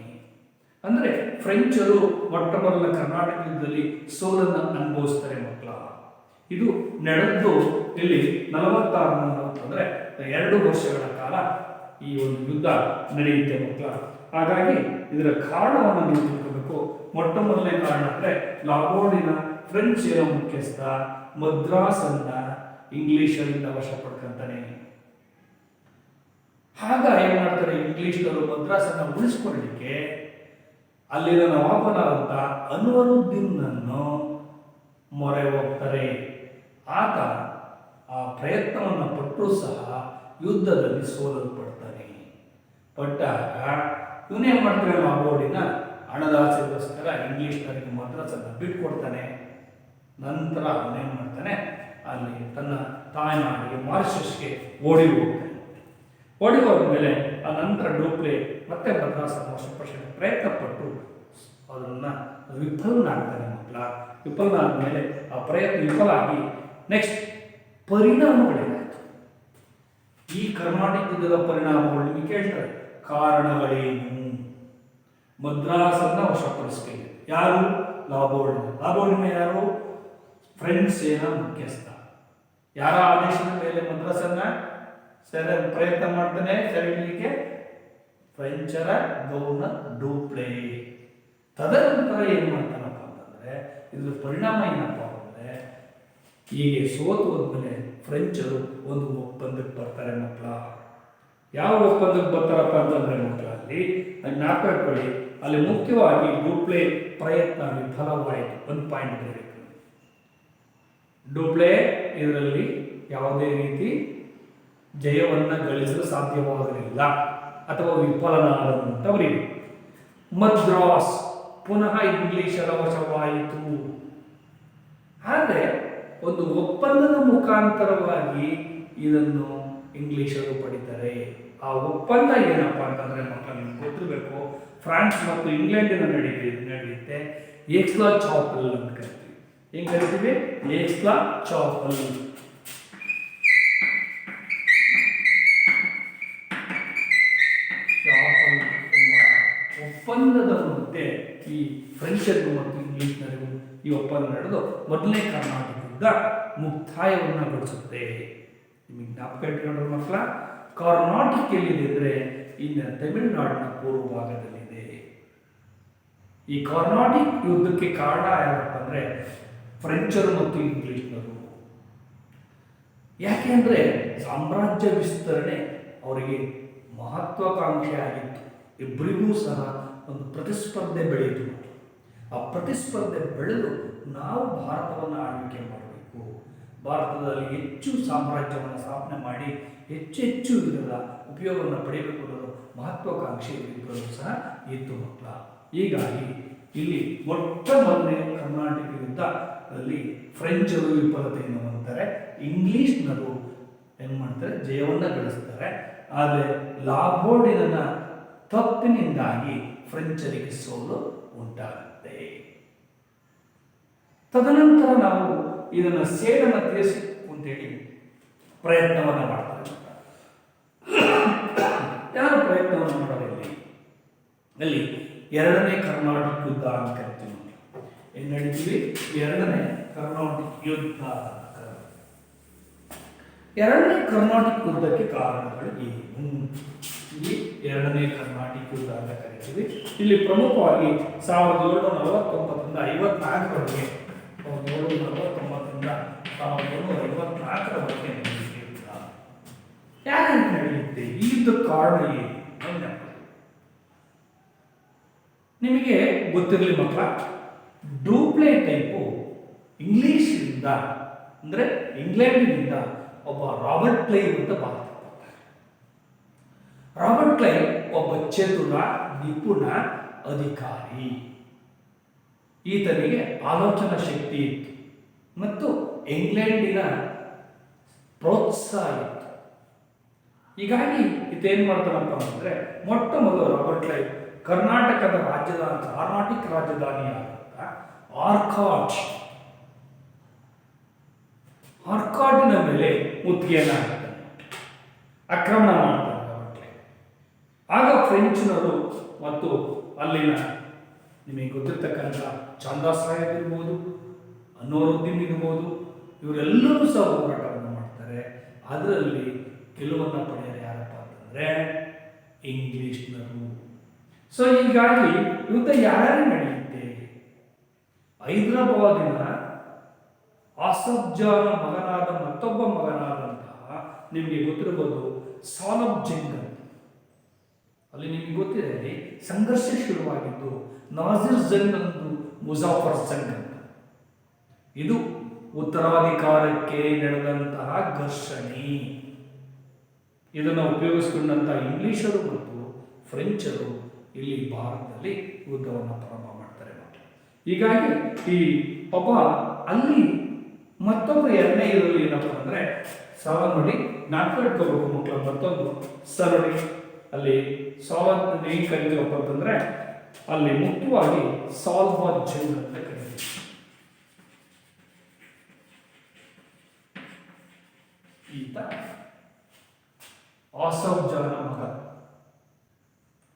ಅಂದ್ರೆ ಫ್ರೆಂಚರು ಮೊಟ್ಟ ಮೊದಲ ಕರ್ನಾಟಕ ಯುದ್ಧದಲ್ಲಿ ಸೋಲನ್ನ ಅನುಭವಿಸ್ತಾರೆ ಮಕ್ಕಳ. ಇದು ನಡೆದು ಇಲ್ಲಿ 46 ಅಂದ್ರೆ 2 ವರ್ಷಗಳ ಕಾಲ ಈ ಒಂದು ಯುದ್ಧ ನಡೆಯುತ್ತೆ ಮಕ್ಕಳ. ಹಾಗಾಗಿ ಇದರ ಕಾರಣವನ್ನು ನೀವು ತಿಳ್ಕೋಬೇಕು. ಮೊಟ್ಟ ಮೊದಲನೇ ಕಾರಣ ಅಂದ್ರೆ ಲಾಬೋರ್ಡಿನ ಫ್ರೆಂಚ್ ಸೇನಾ ಮುಖ್ಯಸ್ಥ ಮದ್ರಾಸನ್ನ ಇಂಗ್ಲಿಷರಿಂದ ವಶ ಪಡ್ಕೊಂತಾನೆ. ಆಗ ಏನ್ ಮಾಡ್ತಾರೆ, ಇಂಗ್ಲಿಷ್ನವರು ಮದ್ರಾಸನ್ನ ಉಳಿಸ್ಕೊಳ್ಳಲಿಕ್ಕೆ ಅಲ್ಲಿನ ನವಾಬನಾದಂತ ಅನ್ವರುದ್ದೀನ್ನನ್ನು ಮೊರೆ ಹೋಗ್ತಾರೆ. ಆತ ಆ ಪ್ರಯತ್ನವನ್ನು ಪಟ್ಟರೂ ಸಹ ಯುದ್ಧದಲ್ಲಿ ಸೋಲಲ್ಪಡ್ತಾನೆ. ಪಟ್ಟಾಗ ಇವನೇನ್ ಮಾಡ್ತಾನೆ, ಲಾಬೋರ್ಡಿನ ಹಣದ ಆಸೆಗೋಸ್ಕರ ಇಂಗ್ಲಿಷ್ನವರಿಗೆ ಮದ್ರಾಸನ್ನ ಬಿಟ್ಕೊಡ್ತಾನೆ. ನಂತರ ಅವನೇನ್ ಮಾಡ್ತಾನೆ, ಅಲ್ಲಿ ತನ್ನ ತಾಯ್ನಾಡಿಗೆ ಮಾರಿಷಸ್ಗೆ ಓಡಿ ಹೋಗ್ತಾನೆ. ಓಡಿ ಹೋದ್ಮೇಲೆ ಆ ನಂತರ ಡೂಪ್ಲೆ ಮತ್ತೆ ಮದ್ರಾಸನ್ನು ವಶಪಡಿಸಲು ಪ್ರಯತ್ನ ಪಟ್ಟು ಅದನ್ನ ವಿಫಲನಾಗ್ತಾನೆ ಮಕ್ಕಳ. ವಿಫಲನಾದ್ಮೇಲೆ ಆ ಪ್ರಯತ್ನ ವಿಫಲ ಆಗಿ ನೆಕ್ಸ್ಟ್ ಪರಿಣಾಮಗಳೇನಾಯ್ತು, ಈ ಕರ್ನಾಟಕ ಯುದ್ಧದ ಪರಿಣಾಮಗಳು ನಿಮಗೆ ಕೇಳ್ತಾರೆ. ಕಾರಣಗಳೇನು? ಮದ್ರಾಸನ್ನ ವಶಪಡಿಸ್ಕೊಳ್ಳಿ ಯಾರು? ಲಾಬೋರ್ಡಿನ ಯಾರು? ಫ್ರೆಂಚ್ ಸೇನಾ ಮುಖ್ಯಸ್ಥ. ಯಾರ ಆದೇಶದ ಮೇಲೆ ಮದ್ರಾಸನ್ನ ಪ್ರಯತ್ನ ಮಾಡ್ತಾನೆ ಸೆರೆ ಹಿಡಿಯಲಿಕ್ಕೆ? ಫ್ರೆಂಚರ ಗವರ್ನರ್ ಡೂಪ್ಲೆ. ತದನಂತರ ಏನ್ ಮಾಡ್ತಾನಪ್ಪ ಅಂತಂದ್ರೆ, ಇದ್ರ ಪರಿಣಾಮ ಏನಪ್ಪ ಅಂದ್ರೆ, ಹೀಗೆ ಸೋತು ಹೋದ್ಮೇಲೆ ಫ್ರೆಂಚರು ಒಂದು ಒಪ್ಪಂದಕ್ಕೆ ಬರ್ತಾರೆ ಮಕ್ಕಳ. ಯಾವ ಒಪ್ಪಂದಕ್ಕೆ ಬರ್ತಾರಪ್ಪ ಅಂತಂದ್ರೆ ಮಕ್ಕಳ, ಅಲ್ಲಿ ಜ್ಞಾಪಕ ಇಟ್ಕೊಳ್ಳಿ, ಅಲ್ಲಿ ಮುಖ್ಯವಾಗಿ ಡೂಪ್ಲೆ ಪ್ರಯತ್ನ ವಿಫಲವಾಯಿತು. ಒಂದು ಪಾಯಿಂಟ್ ಬೇಕು. ಡೂಪ್ಲೆ ಇದರಲ್ಲಿ ಯಾವುದೇ ರೀತಿ ಜಯವನ್ನ ಗಳಿಸಲು ಸಾಧ್ಯವಾಗಲಿಲ್ಲ ಅಥವಾ ವಿಫಲನಾದಂಥವರಿಗೆ. ಮದ್ರಾಸ್ ಪುನಃ ಇಂಗ್ಲಿಷರ ವಶವಾಯಿತು. ಆದರೆ ಒಂದು ಒಪ್ಪಂದದ ಮುಖಾಂತರವಾಗಿ ಇದನ್ನು ಇಂಗ್ಲಿಷರು ಪಡಿತಾರೆ. ಆ ಒಪ್ಪಂದ ಏನಪ್ಪಾ ಅಂತಂದ್ರೆ ಮಕ್ಕಳು ನಿಮ್ಗೆ ಗೊತ್ತಿರಬೇಕು, ಫ್ರಾನ್ಸ್ ಮತ್ತು ಇಂಗ್ಲೆಂಡಿನ ನಡೆಯುತ್ತೆ. ಏಕ್ಸ್ಲಾ ಚಾಪಲ್ ಅಂತ ಕರಿತೀವಿ. ಹೆಂಗ್ ಕರಿತೀವಿ? ಏಕ್ಸ್ಲಾ ಚಾಪಲ್. ಒಪ್ಪಂದ ಈ ಫ್ರೆಂಚರಿಗೂ ಮತ್ತು ಇಂಗ್ಲಿಷ್ನರಿಗೂ ಈ ಒಪ್ಪಂದ ನಡೆದು ಮೊದಲನೇ ಕರ್ನಾಟಕ ಯುದ್ಧ ಮುಕ್ತಾಯವನ್ನು ಗೊಳಿಸುತ್ತೆ. ನಿಮಗೆ ಜ್ಞಾಪಕ ಇಟ್ಕೊಂಡ್ರೆ ಮಕ್ಕಳ, ಕರ್ನಾಟಕ ಎಲ್ಲಿದೆ ಅಂದರೆ ಇನ್ನು ತಮಿಳುನಾಡಿನ ಪೂರ್ವ ಭಾಗದಲ್ಲಿದೆ. ಈ ಕರ್ನಾಟಕ ಯುದ್ಧಕ್ಕೆ ಕಾರಣ ಯಾರಪ್ಪ ಅಂದರೆ ಫ್ರೆಂಚರು ಮತ್ತು ಇಂಗ್ಲಿಷ್ನರು. ಯಾಕೆ ಅಂದರೆ ಸಾಮ್ರಾಜ್ಯ ವಿಸ್ತರಣೆ ಅವರಿಗೆ ಮಹತ್ವಾಕಾಂಕ್ಷೆ ಆಗಿತ್ತು. ಇಬ್ಬರಿಗೂ ಸಹ ಒಂದು ಪ್ರತಿಸ್ಪರ್ಧೆ ಬೆಳೆಯಿತು. ಆ ಪ್ರತಿಸ್ಪರ್ಧೆ ಬೆಳೆದು ನಾವು ಭಾರತವನ್ನು ಆಳ್ವಿಕೆ ಮಾಡಬೇಕು, ಭಾರತದಲ್ಲಿ ಹೆಚ್ಚು ಸಾಮ್ರಾಜ್ಯವನ್ನು ಸ್ಥಾಪನೆ ಮಾಡಿ ಹೆಚ್ಚು ಇದರ ಉಪಯೋಗವನ್ನು ಪಡೆಯಬೇಕು ಅನ್ನೋದು ಮಹತ್ವಾಕಾಂಕ್ಷೆ ಇಬ್ಬರು ಸಹ ಇತ್ತು ಮಕ್ಕಳ. ಹೀಗಾಗಿ ಇಲ್ಲಿ ಮೊದಲನೇ ಕರ್ನಾಟಕ ಯುದ್ಧದಲ್ಲಿ ಫ್ರೆಂಚರು ವಿಫಲತೆಯನ್ನು ಹೊಂದ್ತಾರೆ, ಇಂಗ್ಲಿಷ್ನರು ಏನು ಮಾಡ್ತಾರೆ, ಜಯವನ್ನು ಗಳಿಸ್ತಾರೆ. ಆದರೆ ಲಾಬೋರ್ಡಿನ ತಪ್ಪಿನಿಂದಾಗಿ ಫ್ರೆಂಚರಿಗೆ ಸೋಲು ಉಂಟಾಗುತ್ತೆ. ತದನಂತರ ನಾವು ಇದನ್ನು ಸೇಡನ್ನು ತೀರಿಸಬೇಕು ಅಂತೇಳಿ ಪ್ರಯತ್ನವನ್ನು ಮಾಡ್ತಾರೆ. ಯಾರು ಪ್ರಯತ್ನವನ್ನು ಮಾಡೋದಿಲ್ಲ ಅಲ್ಲಿ ಎರಡನೇ ಕರ್ನಾಟಕ ಯುದ್ಧ ಅಂತ ಕರಿತೀವಿ. ಏನು ನಡೀತೀವಿ? ಎರಡನೇ ಕರ್ನಾಟಕ ಯುದ್ಧ. ಎರಡನೇ ಕರ್ನಾಟಕ ಯುದ್ಧಕ್ಕೆ ಕಾರಣಗಳು ಏನು? ಇಲ್ಲಿ ಎರಡನೇ ಕರ್ನಾಟಕ ಯುದ್ಧ ಅಂತ ಕರಿತೀವಿ. ಇಲ್ಲಿ ಪ್ರಮುಖವಾಗಿ 1749ರಿಂದ 54ರವರೆಗೆ 1749ರಿಂದ 1754ರವರೆಗೆ ನಡೆಯುತ್ತೆ. ಯಾಕೆ ನಡೆಯುತ್ತೆ? ಈ ಯುದ್ಧ ಕಾರಣ ಏನು? ನಿಮಗೆ ಗೊತ್ತಿರಲಿ ಮಕ್ಕಳ, ಡೂಪ್ಲೆ ಟೈಪು ಇಂಗ್ಲಿಷ್ನಿಂದ ಅಂದರೆ ಇಂಗ್ಲೆಂಡಿನಿಂದ ಒಬ್ಬ ರಾಬರ್ಟ್ ಕ್ಲೈವ್ ಅಂತ ಭಾರತ. ರಾಬರ್ಟ್ ಕ್ಲೈವ್ ಒಬ್ಬ ಚತುರ ನಿಪುಣ ಅಧಿಕಾರಿ. ಈತನಿಗೆ ಆಲೋಚನಾ ಶಕ್ತಿ ಇತ್ತು ಮತ್ತು ಇಂಗ್ಲೆಂಡಿನ ಪ್ರೋತ್ಸಾಹ ಇತ್ತು. ಹೀಗಾಗಿ ಈತೇನು ಮಾಡ್ತಾನಪ್ಪ ಅಂದರೆ ಮೊಟ್ಟ ಮೊದಲು ರಾಬರ್ಟ್ ಕ್ಲೈವ್ ಕರ್ನಾಟಕ ರಾಜಧಾನಿಯಾದಂಥ ಆರ್ಕಾಟಿನ ಮೇಲೆ ಮುತ್ತಿಗೆಯನ್ನು ಹಾಕ್ತಾನೆ, ಆಕ್ರಮಣ ಮಾಡ್ತಾನೆ. ಆಗ ಫ್ರೆಂಚ್ನವರು ಮತ್ತು ಅಲ್ಲಿನ ನಿಮಗೆ ಗೊತ್ತಿರ್ತಕ್ಕಂಥ ಚಾಂದಾ ಸಾಹೇಬ್ ಇರ್ಬೋದು, ಅನ್ವರುದ್ದೀನ್ ಇರ್ಬೋದು, ಇವರೆಲ್ಲರೂ ಸಹ ಹೋರಾಟವನ್ನು ಮಾಡ್ತಾರೆ. ಅದರಲ್ಲಿ ಗೆಲುವನ್ನು ಪಡೆಯೋರು ಯಾರಪ್ಪ ಅಂತಂದರೆ ಇಂಗ್ಲಿಷ್ನರು. ಸೊ ಹೀಗಾಗಿ ಯುದ್ಧ ಯಾರ್ಯಾರು ನಡೆಯುತ್ತೆ? ಹೈದರಾಬಾದಿನ ಆಸಫ್ ಜಾನ ಮಗನಾದ ಮತ್ತೊಬ್ಬ ಮಗನಾದಂತಹ ನಿಮಗೆ ಗೊತ್ತಿರಬಹುದು ಸಾಲಬ್ ಜಂಗ್ ಅಂತ. ಅಲ್ಲಿ ನಿಮಗೆ ಗೊತ್ತಿದೆ, ಅಲ್ಲಿ ಸಂಘರ್ಷ ಶುರುವಾಗಿದ್ದು ನಾಜಿರ್ ಜಂಗ್ ಮತ್ತು ಮುಜಾಫರ್ ಜಂಗ್ ಅಂತ. ಇದು ಉತ್ತರಾಧಿಕಾರಕ್ಕೆ ನಡೆದಂತಹ ಘರ್ಷಣೆ. ಇದನ್ನು ಉಪಯೋಗಿಸಿಕೊಂಡಂತಹ ಇಂಗ್ಲಿಷರು ಮತ್ತು ಫ್ರೆಂಚರು ಇಲ್ಲಿ ಭಾರತದಲ್ಲಿ ಯುದ್ಧವನ್ನು ಪ್ರಾರಂಭ ಮಾಡ್ತಾರೆ. ಹೀಗಾಗಿ ಈ ಒಬ್ಬ ಅಲ್ಲಿ ಮತ್ತೊಬ್ಬ ಎರಡನೇ ಇದರಲ್ಲಿ ಏನಪ್ಪ ಅಂದರೆ ನೋಡಿ ಜ್ಞಾಪಕ ಇಟ್ಕೋಬೇಕು ಮಕ್ಕಳು. ಮತ್ತೊಂದು ನೋಡಿ ಅಲ್ಲಿ ಸಾಲಬ್ ಏನು ಕರಿತೀವಪ್ಪ ಅಂತಂದರೆ ಅಲ್ಲಿ ಮುಖ್ಯವಾಗಿ ಸಾಲ್ಬಾರ್ ಜಂಗ್ ಅಂತ ಕರೀತೀವಿ. ಈತ ಆಸಫ್ ಜಾನ ಮಗ.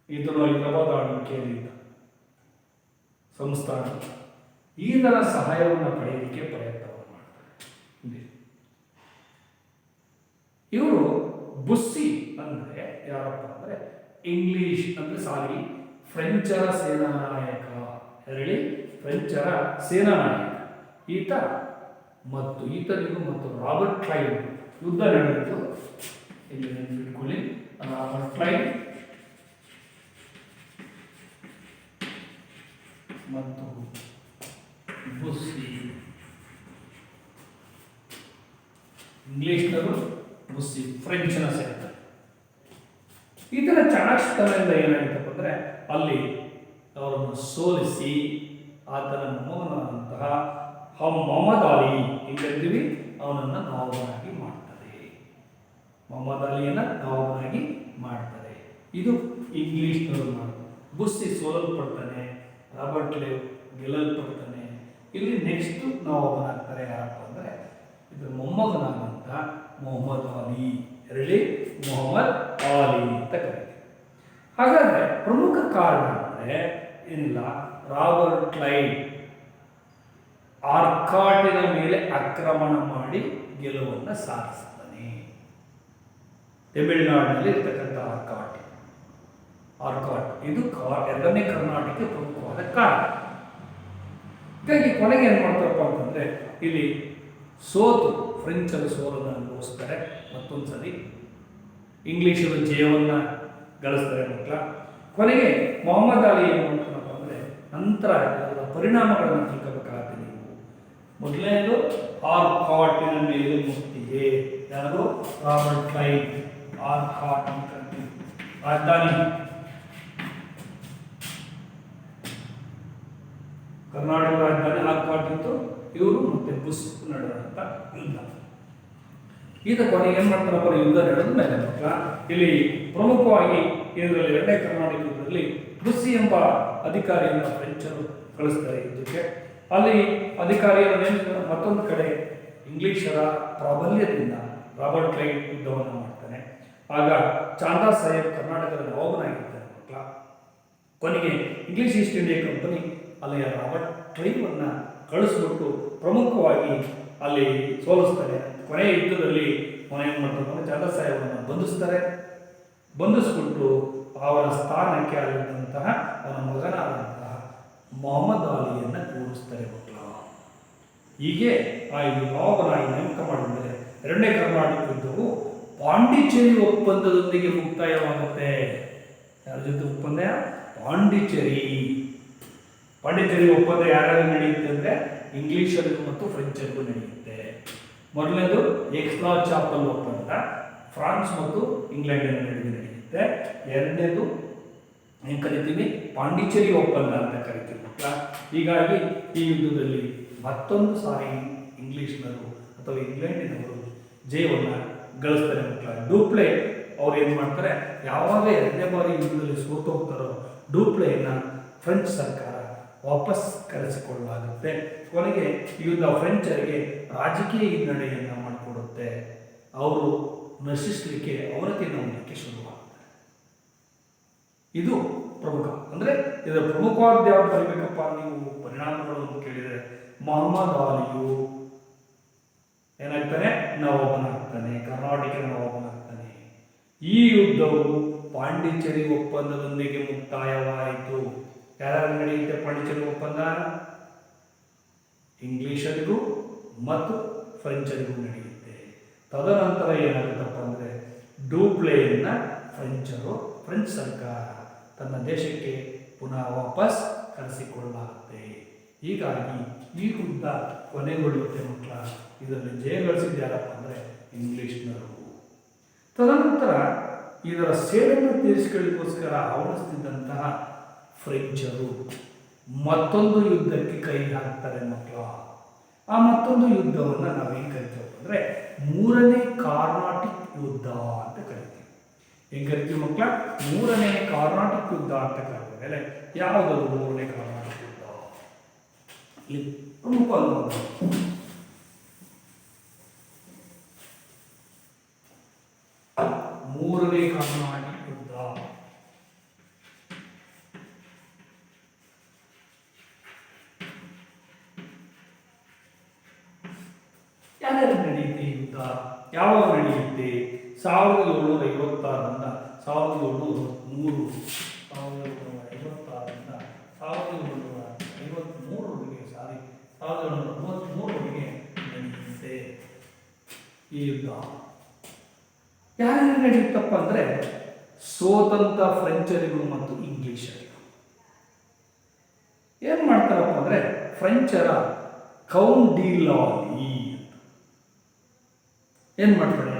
ಇದನ್ನು ಹೈದರಾಬಾದ್ ಆಳ್ವಿಕೆಯಲ್ಲಿ ಸಂಸ್ಥಾನ ಈತನ ಸಹಾಯವನ್ನು ಪಡೆಯಲಿಕ್ಕೆ ಪ್ರಯತ್ನವನ್ನು ಮಾಡ್ತಾರೆ. ಇವರು ಬುಸ್ಸಿ ಅಂದರೆ ಯಾರಪ್ಪ ಅಂದರೆ ಇಂಗ್ಲಿಷ್ ಅಂದರೆ ಫ್ರೆಂಚರ ಸೇನಾನಾಯಕ. ಹೇಳಿ, ಫ್ರೆಂಚರ ಸೇನಾನಾಯಕ ಈತ. ಮತ್ತು ಈತನಿಗೂ ಮತ್ತು ರಾಬರ್ಟ್ ಕ್ಲೈವ್ ಯುದ್ಧ ನಡೆದಿತ್ತು. ಇಲ್ಲಿ ನೆನಪಿಟ್ಕೊಳ್ಳಿ, ರಾಬರ್ಟ್ ಕ್ಲೈವ್ ಮತ್ತು ಬುಸ್ಸಿ. ಇಂಗ್ಲಿಷ್ನರು, ಬುಸ್ಸಿ ಫ್ರೆಂಚ್ನ ಸೇನೆ. ಇದರ ಚಾಣಾಕ್ಷತನದಿಂದ ಏನಾಗಿತ್ತಪ್ಪ ಅಂದರೆ ಅಲ್ಲಿ ಅವರನ್ನು ಸೋಲಿಸಿ ಆತನ ಮೊಮ್ಮಗನಾದಂತಹ ಮೊಹಮ್ಮದ್ ಅಲಿ ಹೇಳ್ತೀವಿ ಅವನನ್ನು ನವಾಬನಾಗಿ ಮಾಡ್ತಾರೆ. ಮೊಹಮ್ಮದ್ ಅಲಿಯನ್ನು ನವಾಬನಾಗಿ ಮಾಡ್ತಾರೆ. ಇದು ಇಂಗ್ಲಿಷ್ನವರು ಮಾಡೋದು. ಬುಸ್ಸಿ ಸೋಲಲ್ಪಡ್ತಾನೆ, ರಾಬರ್ಟ್ ಕ್ಲೈವ್ ಗೆಲ್ಲಲ್ಪಡ್ತಾನೆ. ಇಲ್ಲಿ ನೆಕ್ಸ್ಟ್ ನವಾಬನಾಗ್ತಾರೆ ಯಾರಪ್ಪ ಅಂದರೆ ಇದರ ಮೊಮ್ಮಗನಾದಂಥ ಮೊಹಮ್ಮದ್ ಅಲಿ. ಹೇಳಿ, ಮೊಹಮ್ಮದ್ ಅಲಿ ಅಂತ ಕರೀತೀವಿ. ಹಾಗಾದರೆ ಪ್ರಮುಖ ಕಾರಣ ಅಂದರೆ ಏನಿಲ್ಲ, ರಾಬರ್ಟ್ ಕ್ಲೈವ್ ಆರ್ಕಾಟಿನ ಮೇಲೆ ಆಕ್ರಮಣ ಮಾಡಿ ಗೆಲುವನ್ನು ಸಾಧಿಸ್ತಾನೆ. ತಮಿಳುನಾಡಿನಲ್ಲಿ ಇರ್ತಕ್ಕಂಥ ಆರ್ಕಾಟ್ ಇದು ಎರಡನೇ ಕರ್ನಾಟಕಕ್ಕೆ ಪ್ರಮುಖವಾದ ಕಾರಣ. ಹೀಗಾಗಿ ಕೊನೆಗೆ ಏನು ಮಾಡ್ತಾರಪ್ಪ ಅಂತಂದರೆ ಇಲ್ಲಿ ಸೋತು ಫ್ರೆಂಚರು ಸೋಲನ್ನು ಅನುಭವಿಸ್ತಾರೆ. ಮತ್ತೊಂದು ಸರಿ ಇಂಗ್ಲೀಷರು ಜಯವನ್ನು ಗಳಿಸ್ತಾರೆ ಮಕ್ಕಳ. ಕೊನೆಗೆ ಮೊಹಮ್ಮದ್ ಅಲಿ ಏನು ಮಾಡ್ತಾರಪ್ಪ ಅಂದರೆ ನಂತರ ಅದರ ಪರಿಣಾಮಗಳನ್ನು ತಿಳ್ಕೋಬೇಕಾಗುತ್ತೆ ನೀವು. ಮೊದಲನೇದು ಆರ್ಕಾಟಿನ ಮೇಲೆ ಮುತ್ತಿಗೆ, ಯಾರು? Robert Clive. ಆರ್ಕಾಟ್ ರಾಜಧಾನಿ ಕರ್ನಾಟಕ ರಾಜಧಾನಿ ಆರ್ಕಾಟ್ ಇತ್ತು. ಇವರು ಮತ್ತೆ ಬುಷ್ ನಡೆದಂಥ ಯುದ್ಧ. ಈಗ ಕೊನೆಗೆ ಏನು ಮಾಡ್ತಾರಪ್ಪ, ಯುದ್ಧ ನಡೆದ ಮೇಲೆ ಮಕ್ಕಳ ಇಲ್ಲಿ ಪ್ರಮುಖವಾಗಿ ಇದರಲ್ಲಿ ಎರಡನೇ ಕರ್ನಾಟಕ ಯುದ್ಧದಲ್ಲಿ ಬುಸ್ಸಿ ಎಂಬ ಅಧಿಕಾರಿಯನ್ನು ಫ್ರೆಂಚರು ಕಳಿಸ್ತಾರೆ ಯುದ್ಧಕ್ಕೆ. ಅಲ್ಲಿ ಅಧಿಕಾರಿಯನ್ನು ನೇಮಿಸಿದ ಮತ್ತೊಂದು ಕಡೆ ಇಂಗ್ಲಿಷರ ಪ್ರಾಬಲ್ಯದಿಂದ ರಾಬರ್ಟ್ ಕ್ಲೈವ್ ಯುದ್ಧವನ್ನು ಮಾಡ್ತಾನೆ. ಆಗ ಚಾಂದಾ ಸಾಹೇಬ್ ಕರ್ನಾಟಕದ ನವಾಬನಾಗಿರ್ತಾರೆ ಮಕ್ಕಳ. ಕೊನೆಗೆ ಇಂಗ್ಲಿಷ್ ಈಸ್ಟ್ ಇಂಡಿಯಾ ಕಂಪನಿ ಅಲ್ಲಿಯ ರಾಬರ್ಟ್ ಕ್ಲೈವನ್ನು ಕಳಿಸ್ಬಿಟ್ಟು ಪ್ರಮುಖವಾಗಿ ಅಲ್ಲಿ ಸೋಲಿಸ್ತಾರೆ. ಕೊನೆಯ ಯುದ್ಧದಲ್ಲಿ ಏನು ಮಾಡ್ತಾರೆ, ಚಾಂದಾ ಸಾಹೇಬನ್ನು ಬಂಧಿಸ್ಬಿಟ್ಟು ಅವರ ಸ್ಥಾನಕ್ಕೆ ಆಗಿದ್ದಂತಹ ಅವನ ಮಗನಾದಂತಹ ಮೊಹಮ್ಮದ್ ಅಲಿಯನ್ನು ಕೂರಿಸ್ತಾರೆ ಮಕ್ಕಳ. ಹೀಗೆ ಆ ನವಾಬನಾಗಿ ನೇಮಕ ಮಾಡಿದರೆ ಎರಡನೇ ಕರ್ನಾಟಕ ಯುದ್ಧವು ಪಾಂಡಿಚೇರಿ ಒಪ್ಪಂದದೊಂದಿಗೆ ಮುಕ್ತಾಯವಾಗುತ್ತೆ. ಯಾರ ಜೊತೆ ಒಪ್ಪಂದ? ಪಾಂಡಿಚೇರಿ ಒಪ್ಪಂದ ಯಾರ್ಯಾರು ನಡೆಯುತ್ತೆ ಅಂದರೆ ಇಂಗ್ಲಿಷರಿಗೂ ಮತ್ತು ಫ್ರೆಂಚರಿಗೂ ನಡೆಯುತ್ತೆ. ಮೊದಲನೇದು ಎಕ್ಸ್ಲಾ ಚಾಪಲ್ ಒಪ್ಪಂದ ಫ್ರಾನ್ಸ್ ಮತ್ತು ಇಂಗ್ಲೆಂಡಿನ ನಡುವೆ ನಡೆಯುತ್ತೆ. ಎರಡನೇದು ಏನು ಕರಿತೀವಿ, ಪಾಂಡಿಚೇರಿ ಒಪ್ಪಂದ ಅಂತ ಕರಿತೀವಿ ಮಕ್ಕಳ. ಹೀಗಾಗಿ ಈ ಯುದ್ಧದಲ್ಲಿ ಮತ್ತೊಂದು ಸಾರಿ ಇಂಗ್ಲಿಷ್ನರು ಅಥವಾ ಇಂಗ್ಲೆಂಡಿನವರು ಜಯವನ್ನು ಗಳಿಸ್ತಾರೆ ಮಕ್ಕಳ. ಡೂಪ್ಲೆ ಅವ್ರು ಏನು ಮಾಡ್ತಾರೆ, ಯಾವಾಗ ಎರಡನೇ ಬಾರಿ ಯುದ್ಧದಲ್ಲಿ ಸೋತು ಹೋಗ್ತಾರೋ ಡೂಪ್ಲೆಯನ್ನು ಫ್ರೆಂಚ್ ಸರ್ಕಾರ ವಾಪಸ್ ಕರೆಸಿಕೊಳ್ಳಲಾಗುತ್ತೆ. ಕೊನೆಗೆ ಈ ಯುದ್ಧ ಫ್ರೆಂಚರಿಗೆ ರಾಜಕೀಯ ಹಿನ್ನಡೆಯನ್ನು ಮಾಡಿಕೊಡುತ್ತೆ. ಅವರು ನಶಿಸಲಿಕ್ಕೆ ಅವನತಿಯನ್ನು ಹೊಂದಲಿಕ್ಕೆ ಶುರುವಾಗುತ್ತೆ. ಇದು ಪ್ರಮುಖ. ಅಂದರೆ ಇದರ ಪ್ರಮುಖವಾದ ಯಾವ್ದು ಬರಬೇಕಪ್ಪ ನೀವು ಪರಿಣಾಮಗಳನ್ನು ಕೇಳಿದರೆ, ಮೊಹಮ್ಮದ್ ಅಲಿಯು ಏನಾಗ್ತಾನೆ, ನವಾಬನಾಗ್ತಾನೆ, ಕರ್ನಾಟಕದ ನವಾಬನಾಗ್ತಾನೆ. ಈ ಯುದ್ಧವು ಪಾಂಡಿಚೇರಿ ಒಪ್ಪಂದದೊಂದಿಗೆ ಮುಕ್ತಾಯವಾಯಿತು. ಯಾರು ನಡೆಯುತ್ತೆ ಪಾಂಡಿಚೇರಿ ಒಪ್ಪಂದ? ಇಂಗ್ಲಿಷರಿಗೂ ಮತ್ತು ಫ್ರೆಂಚರಿಗೂ ನಡೆಯುತ್ತೆ. ತದನಂತರ ಏನಾಗುತ್ತಪ್ಪ ಅಂದರೆ ಡೂಪ್ಲೆಯನ್ನು ಫ್ರೆಂಚ್ ಸರ್ಕಾರ ತನ್ನ ದೇಶಕ್ಕೆ ಪುನಃ ವಾಪಸ್ ಕರೆಸಿಕೊಳ್ಳಲಾಗುತ್ತೆ. ಹೀಗಾಗಿ ಈ ಯುದ್ಧ ಕೊನೆಗೊಳ್ಳುತ್ತೆ ಮಕ್ಕಳ. ಇದರಲ್ಲಿ ಜಯಗಳಿಸಿದ ಯಾರಪ್ಪ ಅಂದರೆ ಇಂಗ್ಲಿಷ್ನರು. ತದನಂತರ ಇದರ ಸೇಡನ್ನು ತೀರಿಸಿಕೊಳ್ಳಿಗೋಸ್ಕರ ಆವರಿಸ್ತಿದ್ದಂತಹ ಫ್ರೆಂಚರು ಮತ್ತೊಂದು ಯುದ್ಧಕ್ಕೆ ಕೈ ಹಾಕ್ತಾರೆ ಮಕ್ಕಳ. ಆ ಮತ್ತೊಂದು ಯುದ್ಧವನ್ನು ನಾವೇನು ಕರಿತೀವಿ ಅಂದರೆ ಮೂರನೇ ಕಾರ್ನಾಟಿಕ್ ಯುದ್ಧ ಅಂತ ಕರಿತೀವಿ. ಹೆಂಗೆ ಕರಿತೀವಿ ಮಕ್ಕಳ? ಮೂರನೇ ಕಾರ್ನಾಟಿಕ್ ಯುದ್ಧ ಅಂತ ಕರೀತಾರೆ. ಯಾವುದದು ಮೂರನೇ ಕಾರ್ನಾಟಿಕ್ ಯುದ್ಧ? ಇಲ್ಲಿ ಪ್ರಮುಖ ಮೂರನೇ ಕಾರ್ನಾಟಿಕ್ ಯುದ್ಧ ಯಾರ್ಯಾರು ನಡೆಯುತ್ತೆ? ಯುದ್ಧ ಯಾವಾಗ ನಡೆಯುತ್ತೆ? 1756ರಿಂದ 1753 1753 ನಡೆಯುತ್ತೆ ಈ ಯುದ್ಧ. ಯಾರ್ಯಾರು ನಡೆಯುತ್ತಪ್ಪ ಅಂದರೆ ಸೋತಂತ ಫ್ರೆಂಚರಿಗೂ ಮತ್ತು ಇಂಗ್ಲಿಷರಿಗೂ. ಏನು ಮಾಡ್ತಾರಪ್ಪ ಅಂದರೆ ಫ್ರೆಂಚರ ಕೌಂಟ್ ಡಿ ಲಾಲಿ ಏನು ಮಾಡ್ತಾರೆ?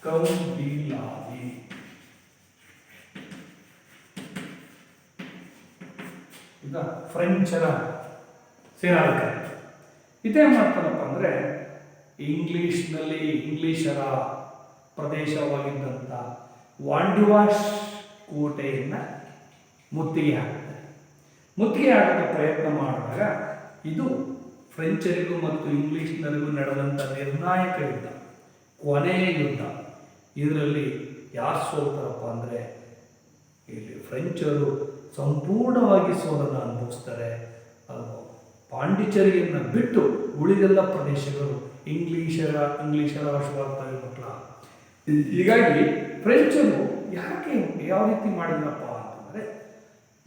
ಕೌಂಟ್ ಡಿ ಲಾಲಿ ಈಗ ಫ್ರೆಂಚರ ಸೇನಾಧಿಕಾರಿ. ಇದೇನು ಮಾಡ್ತಾರಪ್ಪ ಅಂದರೆ ಇಂಗ್ಲಿಷರ ಪ್ರದೇಶವಾಗಿದ್ದಂಥ ವಾಂಡಿವಾಶ್ ಕೋಟೆಯನ್ನು ಮುತ್ತಿಗೆ ಹಾಕ್ತಾರೆ. ಮುತ್ತಿಗೆ ಹಾಕೋಕ್ಕೆ ಪ್ರಯತ್ನ ಮಾಡಿದಾಗ ಇದು ಫ್ರೆಂಚರಿಗೂ ಮತ್ತು ಇಂಗ್ಲಿಷ್ನರಿಗೂ ನಡೆದಂಥ ನಿರ್ಣಾಯಕ ಯುದ್ಧ, ಕೊನೆಯ ಯುದ್ಧ. ಇದರಲ್ಲಿ ಯಾರು ಸೋಲ್ತಾರಪ್ಪ ಅಂದರೆ ಇಲ್ಲಿ ಫ್ರೆಂಚರು ಸಂಪೂರ್ಣವಾಗಿ ಸೋಲನ್ನು ಅನುಭವಿಸ್ತಾರೆ. ಪಾಂಡಿಚೇರಿಯನ್ನು ಬಿಟ್ಟು ಉಳಿದೆಲ್ಲ ಪ್ರದೇಶಗಳು ಇಂಗ್ಲೀಷರ ವಶವಾಗ್ತವೆ ಮಕ್ಕಳ. ಹೀಗಾಗಿ ಫ್ರೆಂಚರು ಯಾಕೆ ಯಾವ ರೀತಿ ಮಾಡಿದ್ರಪ್ಪ ಅಂತಂದರೆ,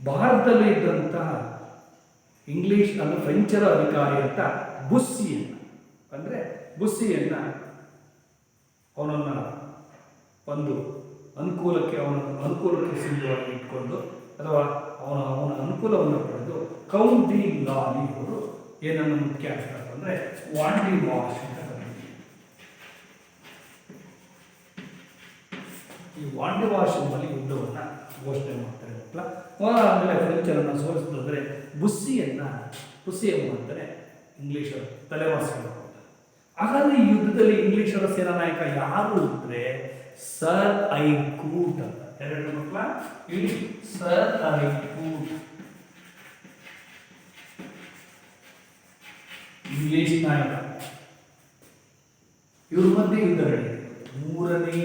ಭಾರತದಲ್ಲಿ ಇದ್ದಂತಹ ಇಂಗ್ಲೀಷ್ ಫ್ರೆಂಚರ ಅಧಿಕಾರಿ ಅಂತ ಬುಸ್ಸಿಯನ್ನು ಅವನನ್ನು ಒಂದು ಅನುಕೂಲಕ್ಕೆ ಸಿದ್ಧವಾಗಿ ಇಟ್ಕೊಂಡು ಅಥವಾ ಅವನ ಅನುಕೂಲವನ್ನು ಪಡೆದು ಕೌಂಟ್ ಡಿ ಲಾಲಿ ಅವರು ಏನನ್ನು ಮುಖ್ಯ ಆಗ್ತಾರೆ ಅಂದರೆ ವಾಂಡಿ ವಾಶ್ ಅಂತ ಕರೀತೀವಿ. ಈ ವಾಂಡಿ ವಾಶ್ ಎಂಬಲ್ಲಿ ಯುದ್ಧವನ್ನು ಘೋಷಣೆ ಮಾಡ್ತಾರೆ ಮಕ್ಕಳ. ಆಮೇಲೆ ಫ್ರೆಂಚರನ್ನು ಸೋಲಿಸಿದ್ರೆ ಬುಸ್ಸಿ ಎಂಬಂತಾರೆ ಇಂಗ್ಲೀಷರು ತಲೆವಾಸಿಗಳು. ಹಾಗಾದ್ರೆ ಈ ಯುದ್ಧದಲ್ಲಿ ಇಂಗ್ಲೀಷರ ಸೇನಾ ನಾಯಕ ಯಾರು ಅಂದರೆ ಸರ್ ಐರ್ಕೂಟ್ ಅಂತ. ಎರಡು ಮಕ್ಕಳ ಇಲ್ಲಿ ಸರ್ ಐರ್ಕೂಟ್ ಇಂಗ್ಲಿಷ್ ನಾಯಕ. ಇವ್ರ ಮಧ್ಯೆ ಯುದ್ಧ ನಡೆಯಿತು. ಮೂರನೇ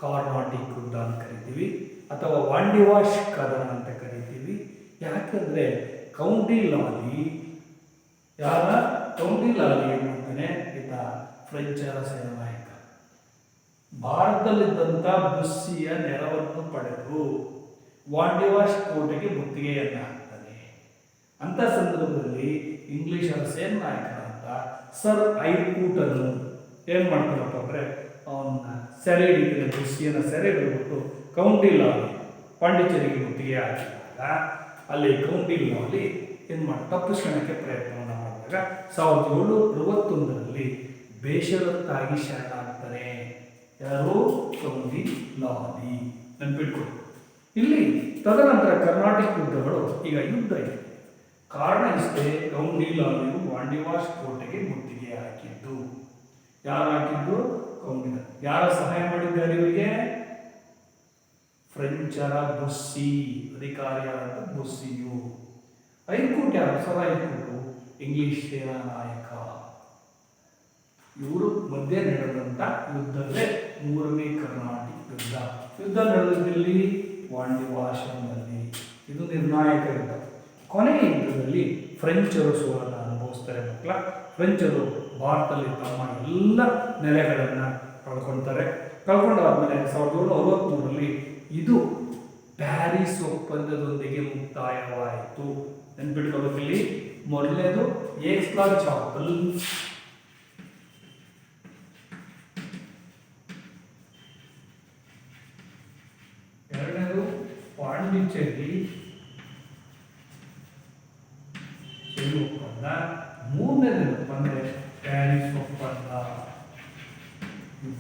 ಕಾರ್ನಾಟಿಕ್ ಯುದ್ಧ ಅಂತ ಕರಿತೀವಿ ಅಥವಾ ವಾಂಡಿವಾಶ್ ಕದನ ಅಂತ ಕರಿತೀವಿ. ಯಾಕಂದ್ರೆ ಕೌಂಟಿ ಲಾಲಿ ಎಂಬಂತಾನೆ ಈತ ಫ್ರೆಂಚರ ಸೇನಾ ನಾಯಕ. ಭಾರತದಲ್ಲಿದ್ದಂಥ ಬುಸ್ಸಿಯ ನೆರವನ್ನು ಪಡೆದು ವಾಂಡಿವಾಶ್ ಕೋಟೆಗೆ ಮುತ್ತಿಗೆಯನ್ನ ಹಾಕ್ತಾನೆ. ಅಂತ ಸಂದರ್ಭದಲ್ಲಿ ಇಂಗ್ಲಿಷರ ಸೇನಾ ನಾಯಕರಾದ ಸರ್ ಐರ್ಕೂಟನ್ನು ಏನು ಮಾಡ್ತಾರಪ್ಪ ಅಂದರೆ ಅವನ್ನ ಸೆರೆ ಹಿಡಿದ್ರೆ ಬುಸ್ಸಿಯನ್ನು ಸೆರೆ ಹಿಡಿದ್ಬಿಟ್ಟು ಕೌಂಟಿ ಲಾಲಿ ಪಾಂಡಿಚೇರಿಗೆ ಮುತ್ತಿಗೆ ಹಾಕಿದಾಗ ಅಲ್ಲಿ ಕೌಂಟಿ ಲಾಲಿ ತಪ್ಪಿಸ್ಕೊಳ್ಳೋಕ್ಕೆ ಪ್ರಯತ್ನವನ್ನು ಮಾಡಿದಾಗ 1761ರಲ್ಲಿ ಬೇಷರತ್ತಾಗಿ ಶರಣಾಗ್ತಾನೆ. ಯಾರು? ಕೌಂಟಿ ಲಾಲಿ. ನೆನ್ಪಿಟ್ಕೊಳ್ಳಿ. ಇಲ್ಲಿ ತದನಂತರ ಕರ್ನಾಟಕ ಯುದ್ಧಗಳು. ಈಗ ಯುದ್ಧ ಇದೆ, ಕಾರಣ ಇಷ್ಟೇ, ಕೌಂಟಿ ಲಾಲಿಯು ವಾಂಡಿವಾಶ್ ಕೋಟೆಗೆ ಮುತ್ತಿಗೆ ಹಾಕಿದ್ದು. ಯಾರು ಹಾಕಿದ್ದು? ಕೌಂಟಿ. ಯಾರ ಸಹಾಯ ಮಾಡಿದ್ದಾರೆ ಇವರಿಗೆ? ಫ್ರೆಂಚರ ಬುಸ್ಸಿ, ಅಧಿಕಾರಿಯಾದ ಬುಸ್ಸಿಯು. ಐರ್ಕೂಟ್ ಯಾರು? ಸರ್ ಐರ್ಕೂಟು ಇಂಗ್ಲಿಷ್ ಸೇನಾ ನಾಯಕ. ಇವರು ಮಧ್ಯೆ ನಡೆದಂಥ ಯುದ್ಧವೇ ಮೂರನೇ ಕರ್ನಾಟಕ ಯುದ್ಧ. ಯುದ್ಧ ನಡೆದಲ್ಲಿ ವಾಂಡಿವಾಶಂನಲ್ಲಿ. ಇದು ನಿರ್ಣಾಯಕ ಯುದ್ಧ. ಕೊನೆಯ ಯುದ್ಧದಲ್ಲಿ ಫ್ರೆಂಚರು ಸೋಲನ್ನು ಅನುಭವಿಸ್ತಾರೆ ಮಕ್ಕಳ. ಫ್ರೆಂಚರು ಭಾರತದಲ್ಲಿ ತಮ್ಮ ಎಲ್ಲ ನೆಲೆಗಳನ್ನು ಕಳ್ಕೊಂಡಾದ್ಮೇಲೆ 1763ರಲ್ಲಿ ಇದು ಪ್ಯಾರಿಸ್ ಒಪ್ಪಂದದೊಂದಿಗೆ ಮುಕ್ತಾಯವಾಯಿತು. ನೆನ್ಪಿಟ್ಕೊಳ್ಳೋದಲ್ಲಿ ಮೊದಲನೇದು ಏಕ್ಸ್ಲಾ ಚಾಪಲ್, ಎರಡನೇದು ಪಾಂಡಿಚೇರಿ ಒಪ್ಪಂದ, ಮೂರನೇದು ಅಂದರೆ ಪ್ಯಾರಿಸ್ ಒಪ್ಪಂದ.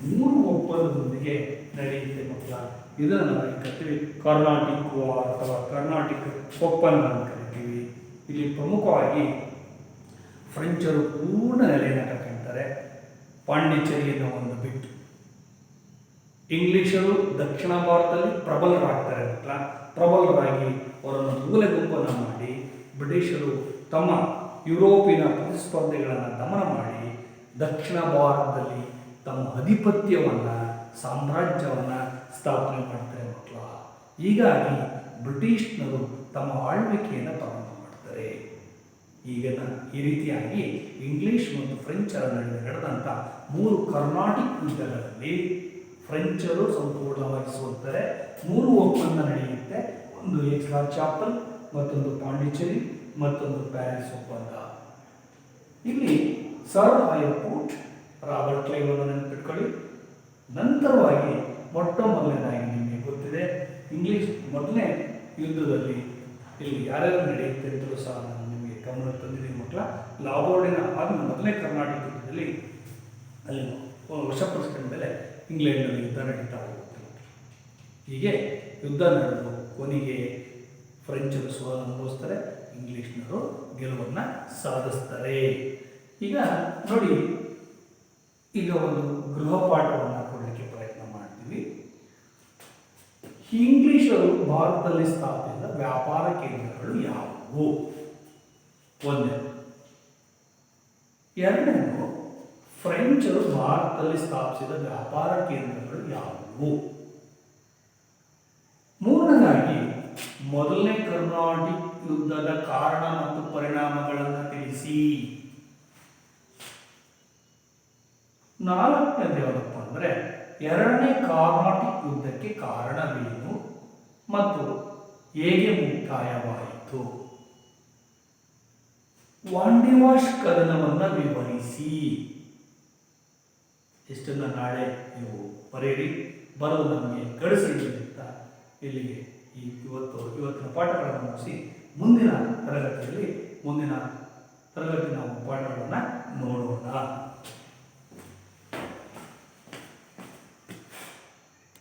ಮೂರು ಒಪ್ಪಂದದೊಂದಿಗೆ ನಡೆಯುತ್ತೆ ಮಕ್ಕಳ. ಇದನ್ನು ಕರಿತೀವಿ ಕರ್ನಾಟಿಕ್ ವಾರ್ ಅಥವಾ ಕರ್ನಾಟಿಕ್ ಒಪ್ಪಂದ ಅಂತ ಕರಿತೀವಿ. ಇಲ್ಲಿ ಪ್ರಮುಖವಾಗಿ ಫ್ರೆಂಚರು ಪೂರ್ಣ ನೆಲೆಯನ್ನು ಕಳ್ಕೊಳ್ತಾರೆ ಪಾಂಡಿಚೇರಿಯನ್ನು ಒಂದು ಬಿಟ್ಟು. ಇಂಗ್ಲಿಷರು ದಕ್ಷಿಣ ಭಾರತದಲ್ಲಿ ಪ್ರಬಲರಾಗ್ತಾರೆ ಮಕ್ಕಳ. ಪ್ರಬಲರಾಗಿ ಅವರನ್ನು ಮೂಲೆ ಗುಂಪನ್ನು ಮಾಡಿ ಬ್ರಿಟಿಷರು ತಮ್ಮ ಯುರೋಪಿನ ಪ್ರತಿಸ್ಪರ್ಧೆಗಳನ್ನು ದಮನ ಮಾಡಿ ದಕ್ಷಿಣ ಭಾರತದಲ್ಲಿ ತಮ್ಮ ಆಧಿಪತ್ಯವನ್ನು, ಸಾಮ್ರಾಜ್ಯವನ್ನು ಸ್ಥಾಪನೆ ಮಾಡ್ತಾರೆ ಮಕ್ಕಳ. ಹೀಗಾಗಿ ಬ್ರಿಟಿಷ್ನರು ತಮ್ಮ ಆಳ್ವಿಕೆಯನ್ನು ಪ್ರಾರಂಭ ಮಾಡ್ತಾರೆ. ಈ ರೀತಿಯಾಗಿ ಇಂಗ್ಲಿಷ್ ಮತ್ತು ಫ್ರೆಂಚರ ನಡುವೆ ನಡೆದಂಥ ಮೂರು ಕರ್ನಾಟಿಕ್ ಯುದ್ಧಗಳಲ್ಲಿ ಫ್ರೆಂಚರು ಸಂಪೂರ್ಣವಾಗಿ ಸೋಲ್ತಾರೆ. ಮೂರು ಒಪ್ಪಂದ ನಡೆಯುತ್ತೆ. ಒಂದು ಏಕ್ಸ್ಲಾ ಚಾಪಲ್, ಮತ್ತೊಂದು ಪಾಂಡಿಚೇರಿ, ಮತ್ತೊಂದು ಪ್ಯಾರಿಸ್ ಒಪ್ಪಂದ. ಇಲ್ಲಿ ಸರ್ ಐರ್ಕೂಟ್, ರಾಬರ್ಟ್ ಕ್ಲೈವ್ ಅನ್ನು ನೆನಪಿಟ್ಕೊಳ್ಳಿ. ನಂತರವಾಗಿ ಮೊದಲನೇದಾಗಿ ನಿಮಗೆ ಗೊತ್ತಿದೆ ಇಂಗ್ಲಿಷ್ ಮೊದಲನೇ ಯುದ್ಧದಲ್ಲಿ ಇಲ್ಲಿ ಯಾರ್ಯಾರು ನಡೆಯುತ್ತೆ ಅಂತಲೂ ಸಹ ನಾನು ನಿಮಗೆ ಗಮನ ತಂದಿದ್ದೀನಿ ಮಕ್ಕಳ. ಲಾಹೋರ್ಡಿನ ಆದ್ಮೇಲೆ ಮೊದಲನೇ ಕರ್ನಾಟಕ ಯುದ್ಧದಲ್ಲಿ ಅಲ್ಲಿ ವಶಪಡಿಸಿಕೊಂಡ ಮೇಲೆ ಇಂಗ್ಲೆಂಡ್ನಲ್ಲಿ ಯುದ್ಧ ನಡೀತಾ ಹೋಗುತ್ತೆ. ಹೀಗೆ ಯುದ್ಧ ನಡೆದು ಕೊನೆಗೆ ಫ್ರೆಂಚರು ಸೋಲನ್ನು ಅನುಭವಿಸ್ತಾರೆ, ಇಂಗ್ಲಿಷ್ನರು ಗೆಲುವನ್ನು ಸಾಧಿಸ್ತಾರೆ. ಈಗ ನೋಡಿ, ಈಗ ಒಂದು ಗೃಹಪಾಠವನ್ನು ಕೊಡಲಿಕ್ಕೆ ಪ್ರಯತ್ನ ಮಾಡ್ತೀವಿ. ಇಂಗ್ಲಿಷರು ಭಾರತದಲ್ಲಿ ಸ್ಥಾಪಿಸಿದ ವ್ಯಾಪಾರ ಕೇಂದ್ರಗಳು ಯಾವುವು? ಒಂದೇ. ಎರಡನೇದು, ಫ್ರೆಂಚರು ಭಾರತದಲ್ಲಿ ಸ್ಥಾಪಿಸಿದ ವ್ಯಾಪಾರ ಕೇಂದ್ರಗಳು ಯಾವುವು? ಮೂರನೇದಾಗಿ ಮೊದಲನೇ ಕರ್ನಾಟಕ ಕರ್ನಾಟಿಕ್ ಯುದ್ಧದ ಕಾರಣ ಮತ್ತು ಪರಿಣಾಮಗಳನ್ನು ತಿಳಿಸಿ. ನಾಲ್ಕನೇದು ಯಾವುದಪ್ಪ ಅಂದರೆ ಎರಡನೇ ಕಾರ್ನಾಟಿಕ್ ಯುದ್ಧಕ್ಕೆ ಕಾರಣವೇನು ಮತ್ತು ಹೇಗೆ ಮುಕ್ತಾಯವಾಯಿತು. ವಾಂಡಿವಾಶ್ ಕದನವನ್ನು ವಿವರಿಸಿ. ಇಷ್ಟನ್ನು ನಾಳೆ ನೀವು ಬರೆಯಿರಿ, ಬರೆದು ನಮಗೆ ಕಳಿಸಿಡಿ ಅಂತ ಇಲ್ಲಿಗೆ ಇವತ್ತಿನ ಪಾಠಗಳನ್ನು ಮುಗಿಸಿ ಮುಂದಿನ ತರಗತಿಯಲ್ಲಿ ನಾವು ಪಾಠಗಳನ್ನು ನೋಡೋಣ.